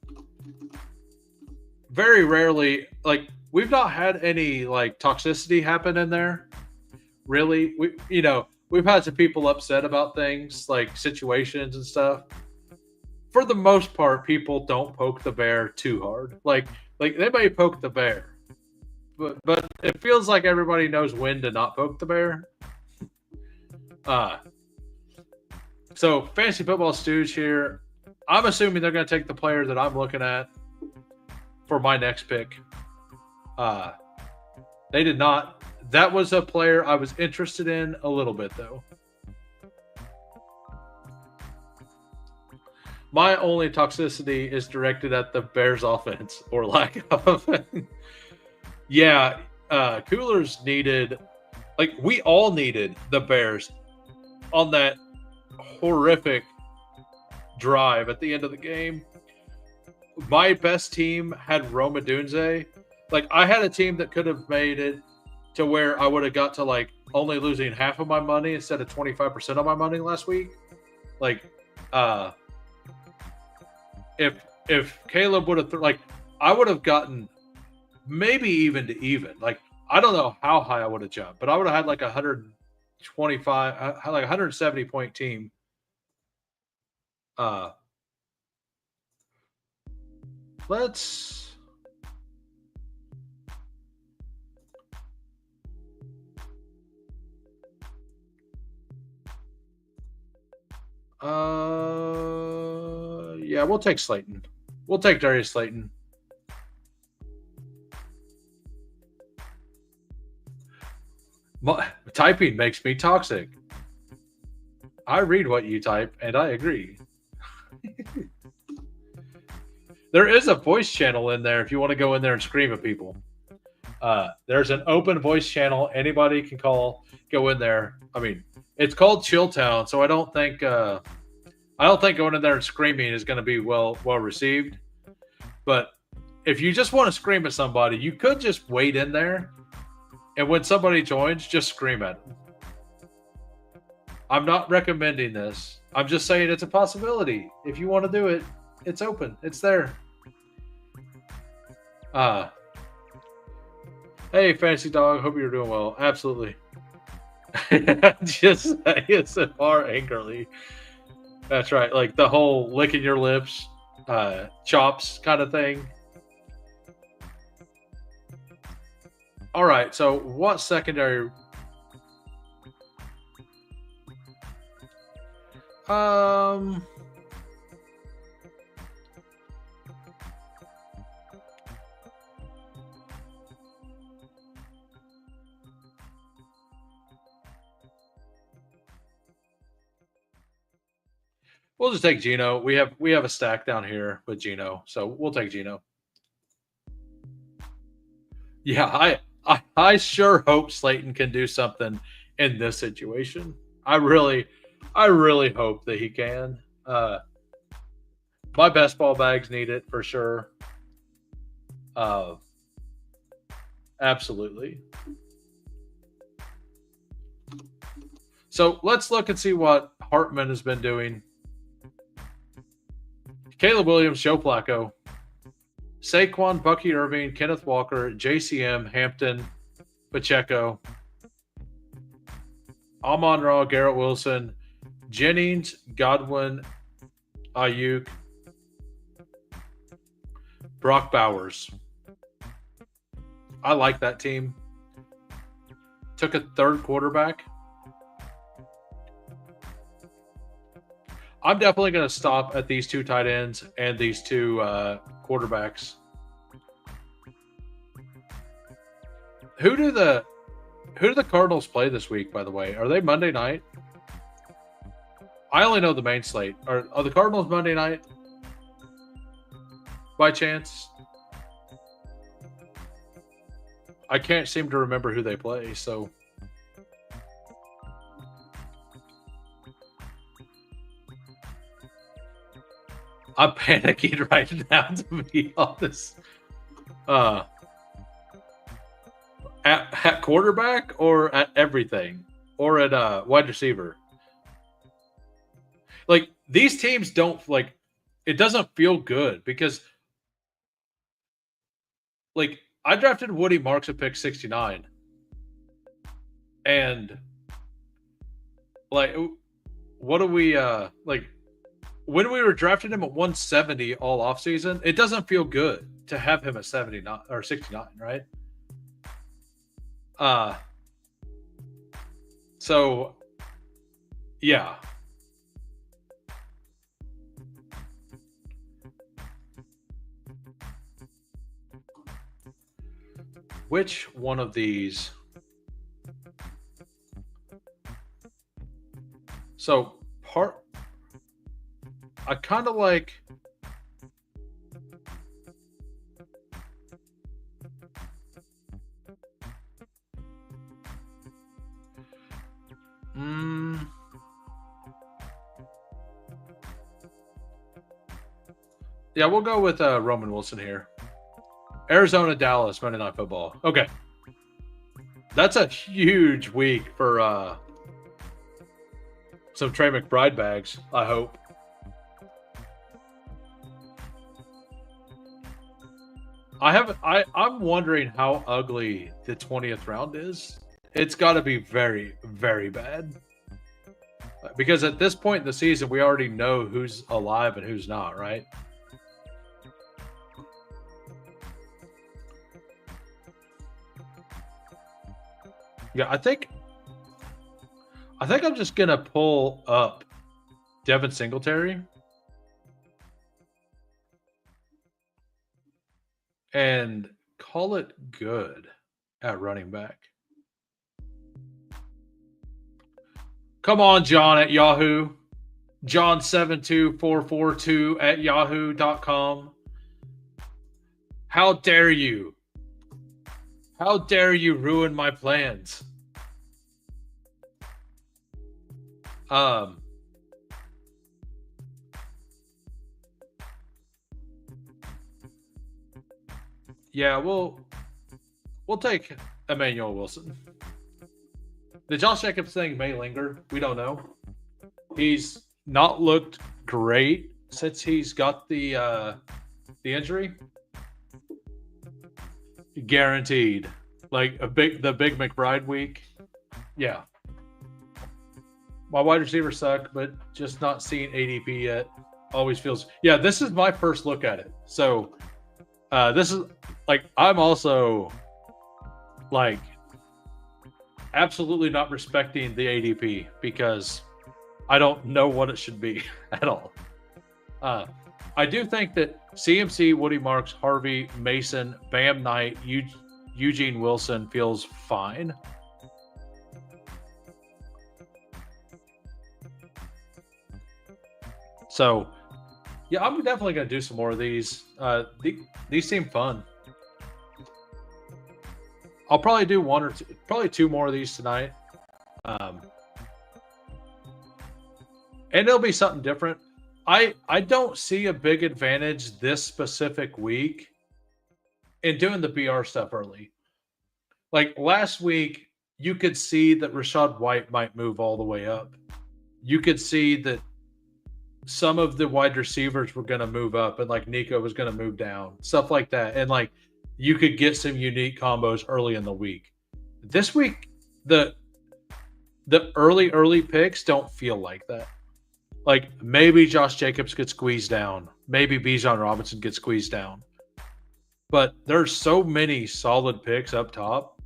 Very rarely, like, we've not had any like toxicity happen in there. Really, we've had some people upset about things like situations and stuff. For the most part, people don't poke the bear too hard. Like they may poke the bear, but it feels like everybody knows when to not poke the bear. So Fantasy Football Stooge here. I'm assuming they're going to take the player that I'm looking at for my next pick. They did not. That was a player I was interested in a little bit, though. My only toxicity is directed at the Bears offense or lack of. Yeah, Coolers needed, like we all needed the Bears on that horrific drive at the end of the game. My best team had Rome Odunze. Like I had a team that could have made it to where I would have got to like only losing half of my money instead of 25% of my money last week. Like, if Caleb would have I would have gotten maybe even to even. Like I don't know how high I would have jumped, but I would have had like 125, like 170 point team. Let's. Yeah, we'll take Slayton. We'll take Darius Slayton. Typing makes me toxic. I read what you type, and I agree. There is a voice channel in there if you want to go in there and scream at people. There's an open voice channel. Anybody can call. Go in there. I mean, it's called Chilltown, so I don't think going in there and screaming is going to be well received. But if you just want to scream at somebody, you could just wait in there, and when somebody joins, just scream at them. I'm not recommending this. I'm just saying it's a possibility. If you want to do it, it's open. It's there. Hey, Fantasy Dog. Hope you're doing well. Absolutely. Just ASMR angrily. That's right. Like the whole licking your lips, chops kind of thing. All right. So what secondary? Um, we'll just take Gino. We have a stack down here with Gino, so we'll take Gino. Yeah, I sure hope Slayton can do something in this situation. I really hope that he can. My best ball bags need it for sure. Uh, absolutely. So let's look and see what Hartman has been doing. Caleb Williams, Joe Flacco, Saquon, Bucky Irving, Kenneth Walker, JCM, Hampton, Pacheco, Amon Ra, Garrett Wilson, Jennings, Godwin, Ayuk, Brock Bowers. I like that team. Took a third quarterback. I'm definitely going to stop at these two tight ends and these two quarterbacks. Who do the Cardinals play this week, by the way? Are they Monday night? I only know the main slate. Are the Cardinals Monday night? By chance? I can't seem to remember who they play, so I'm panicking right now, to be honest. At quarterback or at everything? Or at wide receiver? Like, these teams don't, like, it doesn't feel good because, like, I drafted Woody Marks at pick 69. And, like, what do we, like, when we were drafting him at 170 all offseason, it doesn't feel good to have him at 79 or 69, right? So yeah. Which one of these? So I kind of like. Yeah, we'll go with Roman Wilson here. Arizona, Dallas, Monday Night Football. Okay. That's a huge week for some Trey McBride bags, I hope. I'm wondering how ugly the 20th round is. It's got to be very, very bad. Because at this point in the season, we already know who's alive and who's not, right? Yeah, I think I'm just gonna pull up Devin Singletary and call it good at running back. Come on, John at Yahoo. John72442 at yahoo.com. How dare you? How dare you ruin my plans? Yeah, we'll take Emmanuel Wilson. The Josh Jacobs thing may linger. We don't know. He's not looked great since he's got the injury. Guaranteed. Like the big McBride week. Yeah. my wide receivers suck, but just not seeing ADP yet always feels. Yeah, this is my first look at it. So this is like I'm also like absolutely not respecting the ADP because I don't know what it should be at all. I do think that CMC, Woody Marks, Harvey, Mason, Bam Knight, Eugene Wilson feels fine. So, yeah, I'm definitely going to do some more of these. These seem fun. I'll probably do one or two, probably two more of these tonight. And it'll be something different. I don't see a big advantage this specific week in doing the BR stuff early. Like last week, you could see that Rachaad White might move all the way up. You could see that some of the wide receivers were going to move up and like Nico was going to move down, stuff like that. And like you could get some unique combos early in the week. This week, the early picks don't feel like that. Like maybe Josh Jacobs gets squeezed down. Maybe Bijan Robinson gets squeezed down. But there's so many solid picks up top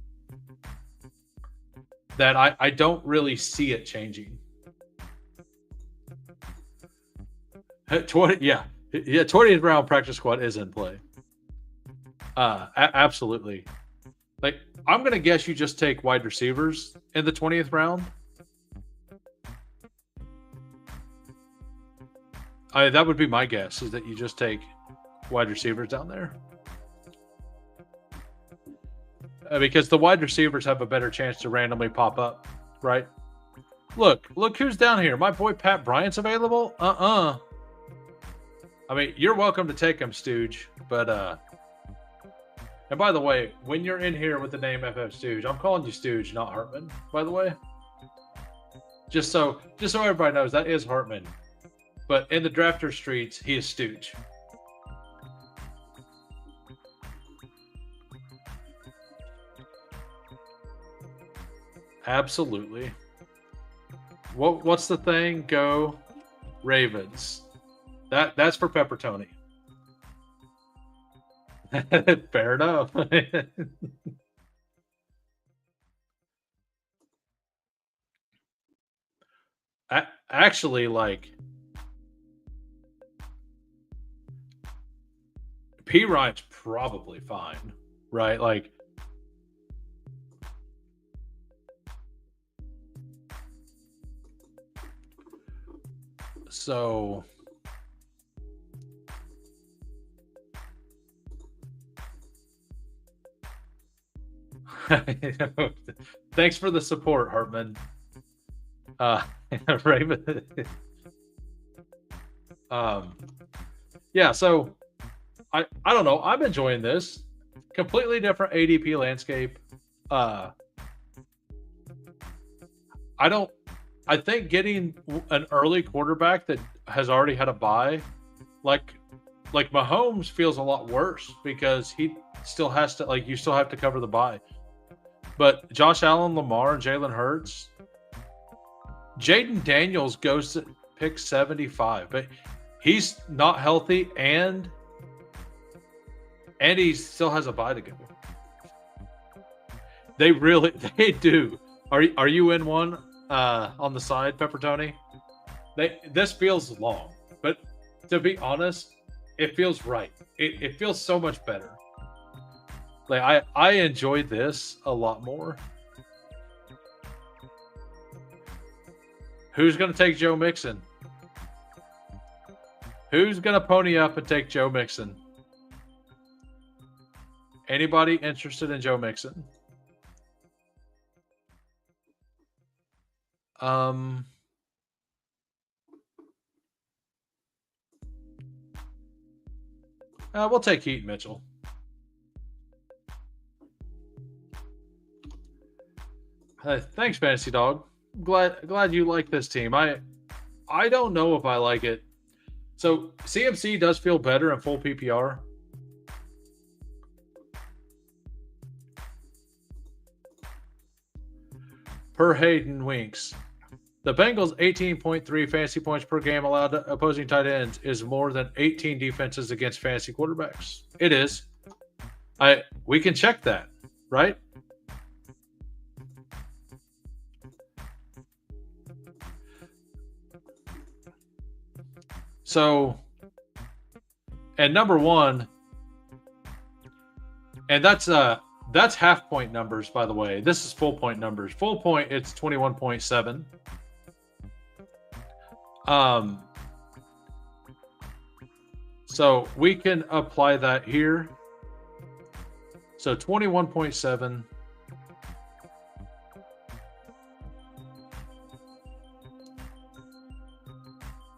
that I don't really see it changing. 20th round practice squad is in play. Absolutely. Like I'm gonna guess you just take wide receivers in the 20th round. That would be my guess, is that you just take wide receivers down there. Because the wide receivers have a better chance to randomly pop up, right? Look who's down here. My boy Pat Bryant's available? I mean, you're welcome to take him, Stooge. But, and by the way, when you're in here with the name FF Stooge, I'm calling you Stooge, not Hartman, by the way. Just so everybody knows, that is Hartman. But in the drafter streets, he is Stooge. Absolutely. What's the thing? Go Ravens. That's for Pepper Tony. Fair enough. Actually, like P. Ryan's probably fine, right? Like, so thanks for the support, Hartman. Raven. Yeah, so I don't know. I'm enjoying this. Completely different ADP landscape. I think getting an early quarterback that has already had a bye, like Mahomes, feels a lot worse because he still has to, like, you still have to cover the bye. But Josh Allen, Lamar, and Jalen Hurts, Jaden Daniels goes to pick 75, but he's not healthy and he still has a bye to go. They do. Are you in one on the side, Pepper Tony? This feels long, but to be honest, it feels right. It feels so much better. Like I enjoyed this a lot more. Who's going to take Joe Mixon? Who's going to pony up and take Joe Mixon? Anybody interested in Joe Mixon? We'll take Keaton Mitchell. Thanks, Fantasy Dog. Glad you like this team. I don't know if I like it. So CMC does feel better in full PPR. Per Hayden Winks. The Bengals' 18.3 fantasy points per game allowed to opposing tight ends is more than 18 defenses against fantasy quarterbacks. It is. We can check that, right? So, and number one, and that's half point numbers, by the way. This is full point numbers. Full point, it's 21.7. So we can apply that here. So 21.7.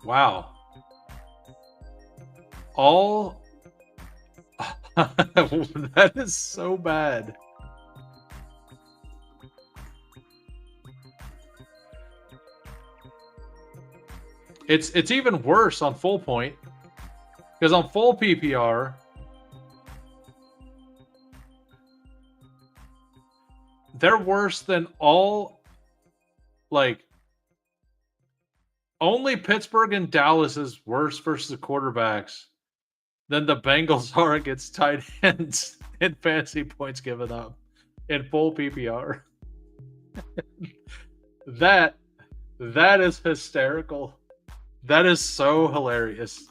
Wow. All that is so bad. It's even worse on full point, because on full PPR, they're worse than all, like, only Pittsburgh and Dallas is worse versus quarterbacks than the Bengals are against tight ends in fantasy points given up in full PPR. That is hysterical. That is so hilarious.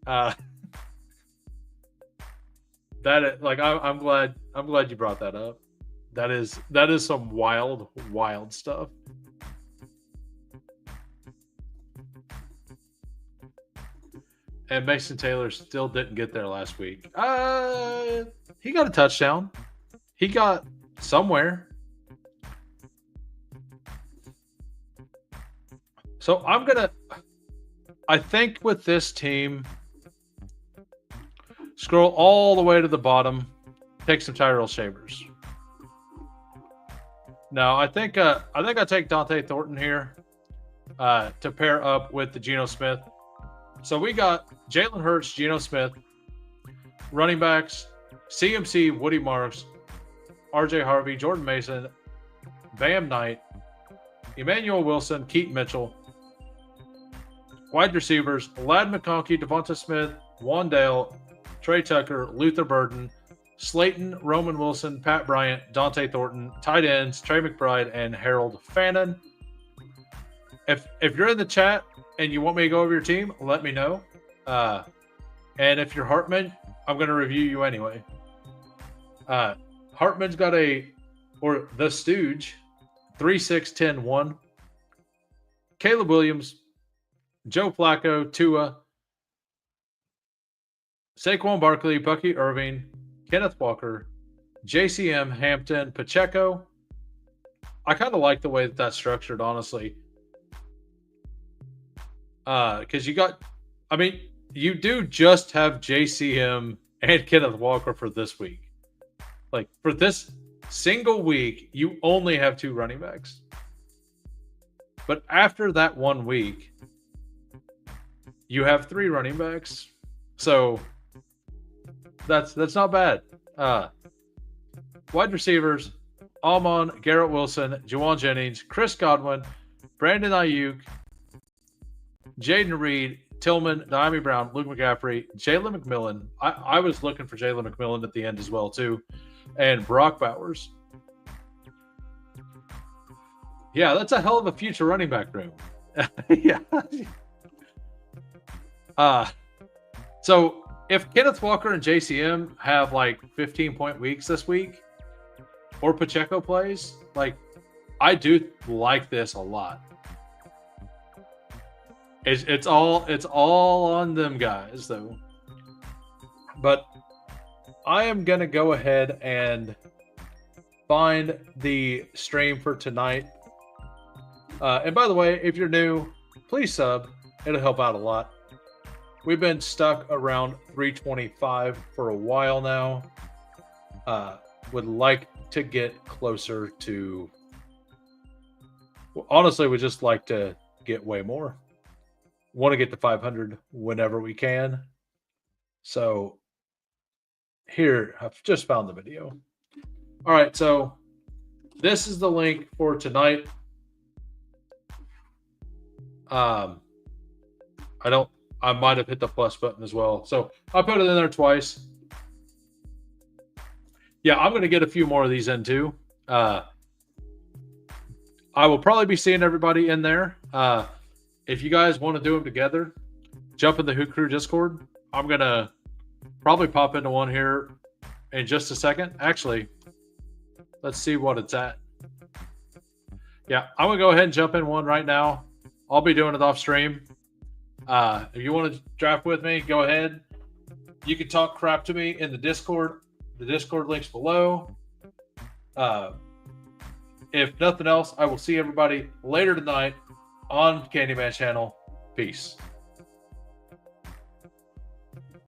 I'm glad you brought that up. That is some wild stuff. And Mason Taylor still didn't get there last week. He got a touchdown. He got somewhere. So I think with this team, scroll all the way to the bottom, take some Tyrell Shavers. Now, I think I take Dante Thornton here to pair up with the Geno Smith. So we got Jalen Hurts, Geno Smith, running backs, CMC, Woody Marks, RJ Harvey, Jordan Mason, Bam Knight, Emmanuel Wilson, Keaton Mitchell. Wide receivers, Ladd McConkey, Devonta Smith, Wandale, Trey Tucker, Luther Burden, Slayton, Roman Wilson, Pat Bryant, Dante Thornton. Tight ends, Trey McBride and Harold Fannin. If you're in the chat and you want me to go over your team, let me know. And if you're Hartman, I'm going to review you anyway. Hartman's got the Stooge, 3-6-10-1. Caleb Williams, Joe Flacco, Tua, Saquon Barkley, Bucky Irving, Kenneth Walker, JCM, Hampton, Pacheco. I kind of like the way that's structured, honestly. Because you do just have JCM and Kenneth Walker for this week. Like, for this single week, you only have 2 running backs. But after that 1 week, you have 3 running backs. So that's not bad. Wide receivers, Almon, Garrett Wilson, Juwan Jennings, Chris Godwin, Brandon Ayuk, Jaden Reed, Tillman, Diami Brown, Luke McCaffrey, Jalen McMillan. I was looking for Jalen McMillan at the end as well, too. And Brock Bowers. Yeah, that's a hell of a future running back room. Yeah. So if Kenneth Walker and JCM have like 15-point weeks this week, or Pacheco plays, like, I do like this a lot. It's all on them guys though. But I am gonna go ahead and find the stream for tonight. And by the way, if you're new, please sub. It'll help out a lot. We've been stuck around 325 for a while now. Would like to get closer to... Well, honestly, we just like to get way more. Want to get to 500 whenever we can. So here, I've just found the video. All right, so this is the link for tonight. I might have hit the plus button as well. So I put it in there twice. Yeah, I'm going to get a few more of these in too. I will probably be seeing everybody in there. If you guys want to do them together, jump in the Hoot Crew Discord. I'm going to probably pop into one here in just a second. Actually, let's see what it's at. Yeah, I'm going to go ahead and jump in one right now. I'll be doing it off stream. If you want to draft with me, go ahead. You can talk crap to me in the Discord. The Discord link's below. If nothing else, I will see everybody later tonight on Candyman Channel. Peace.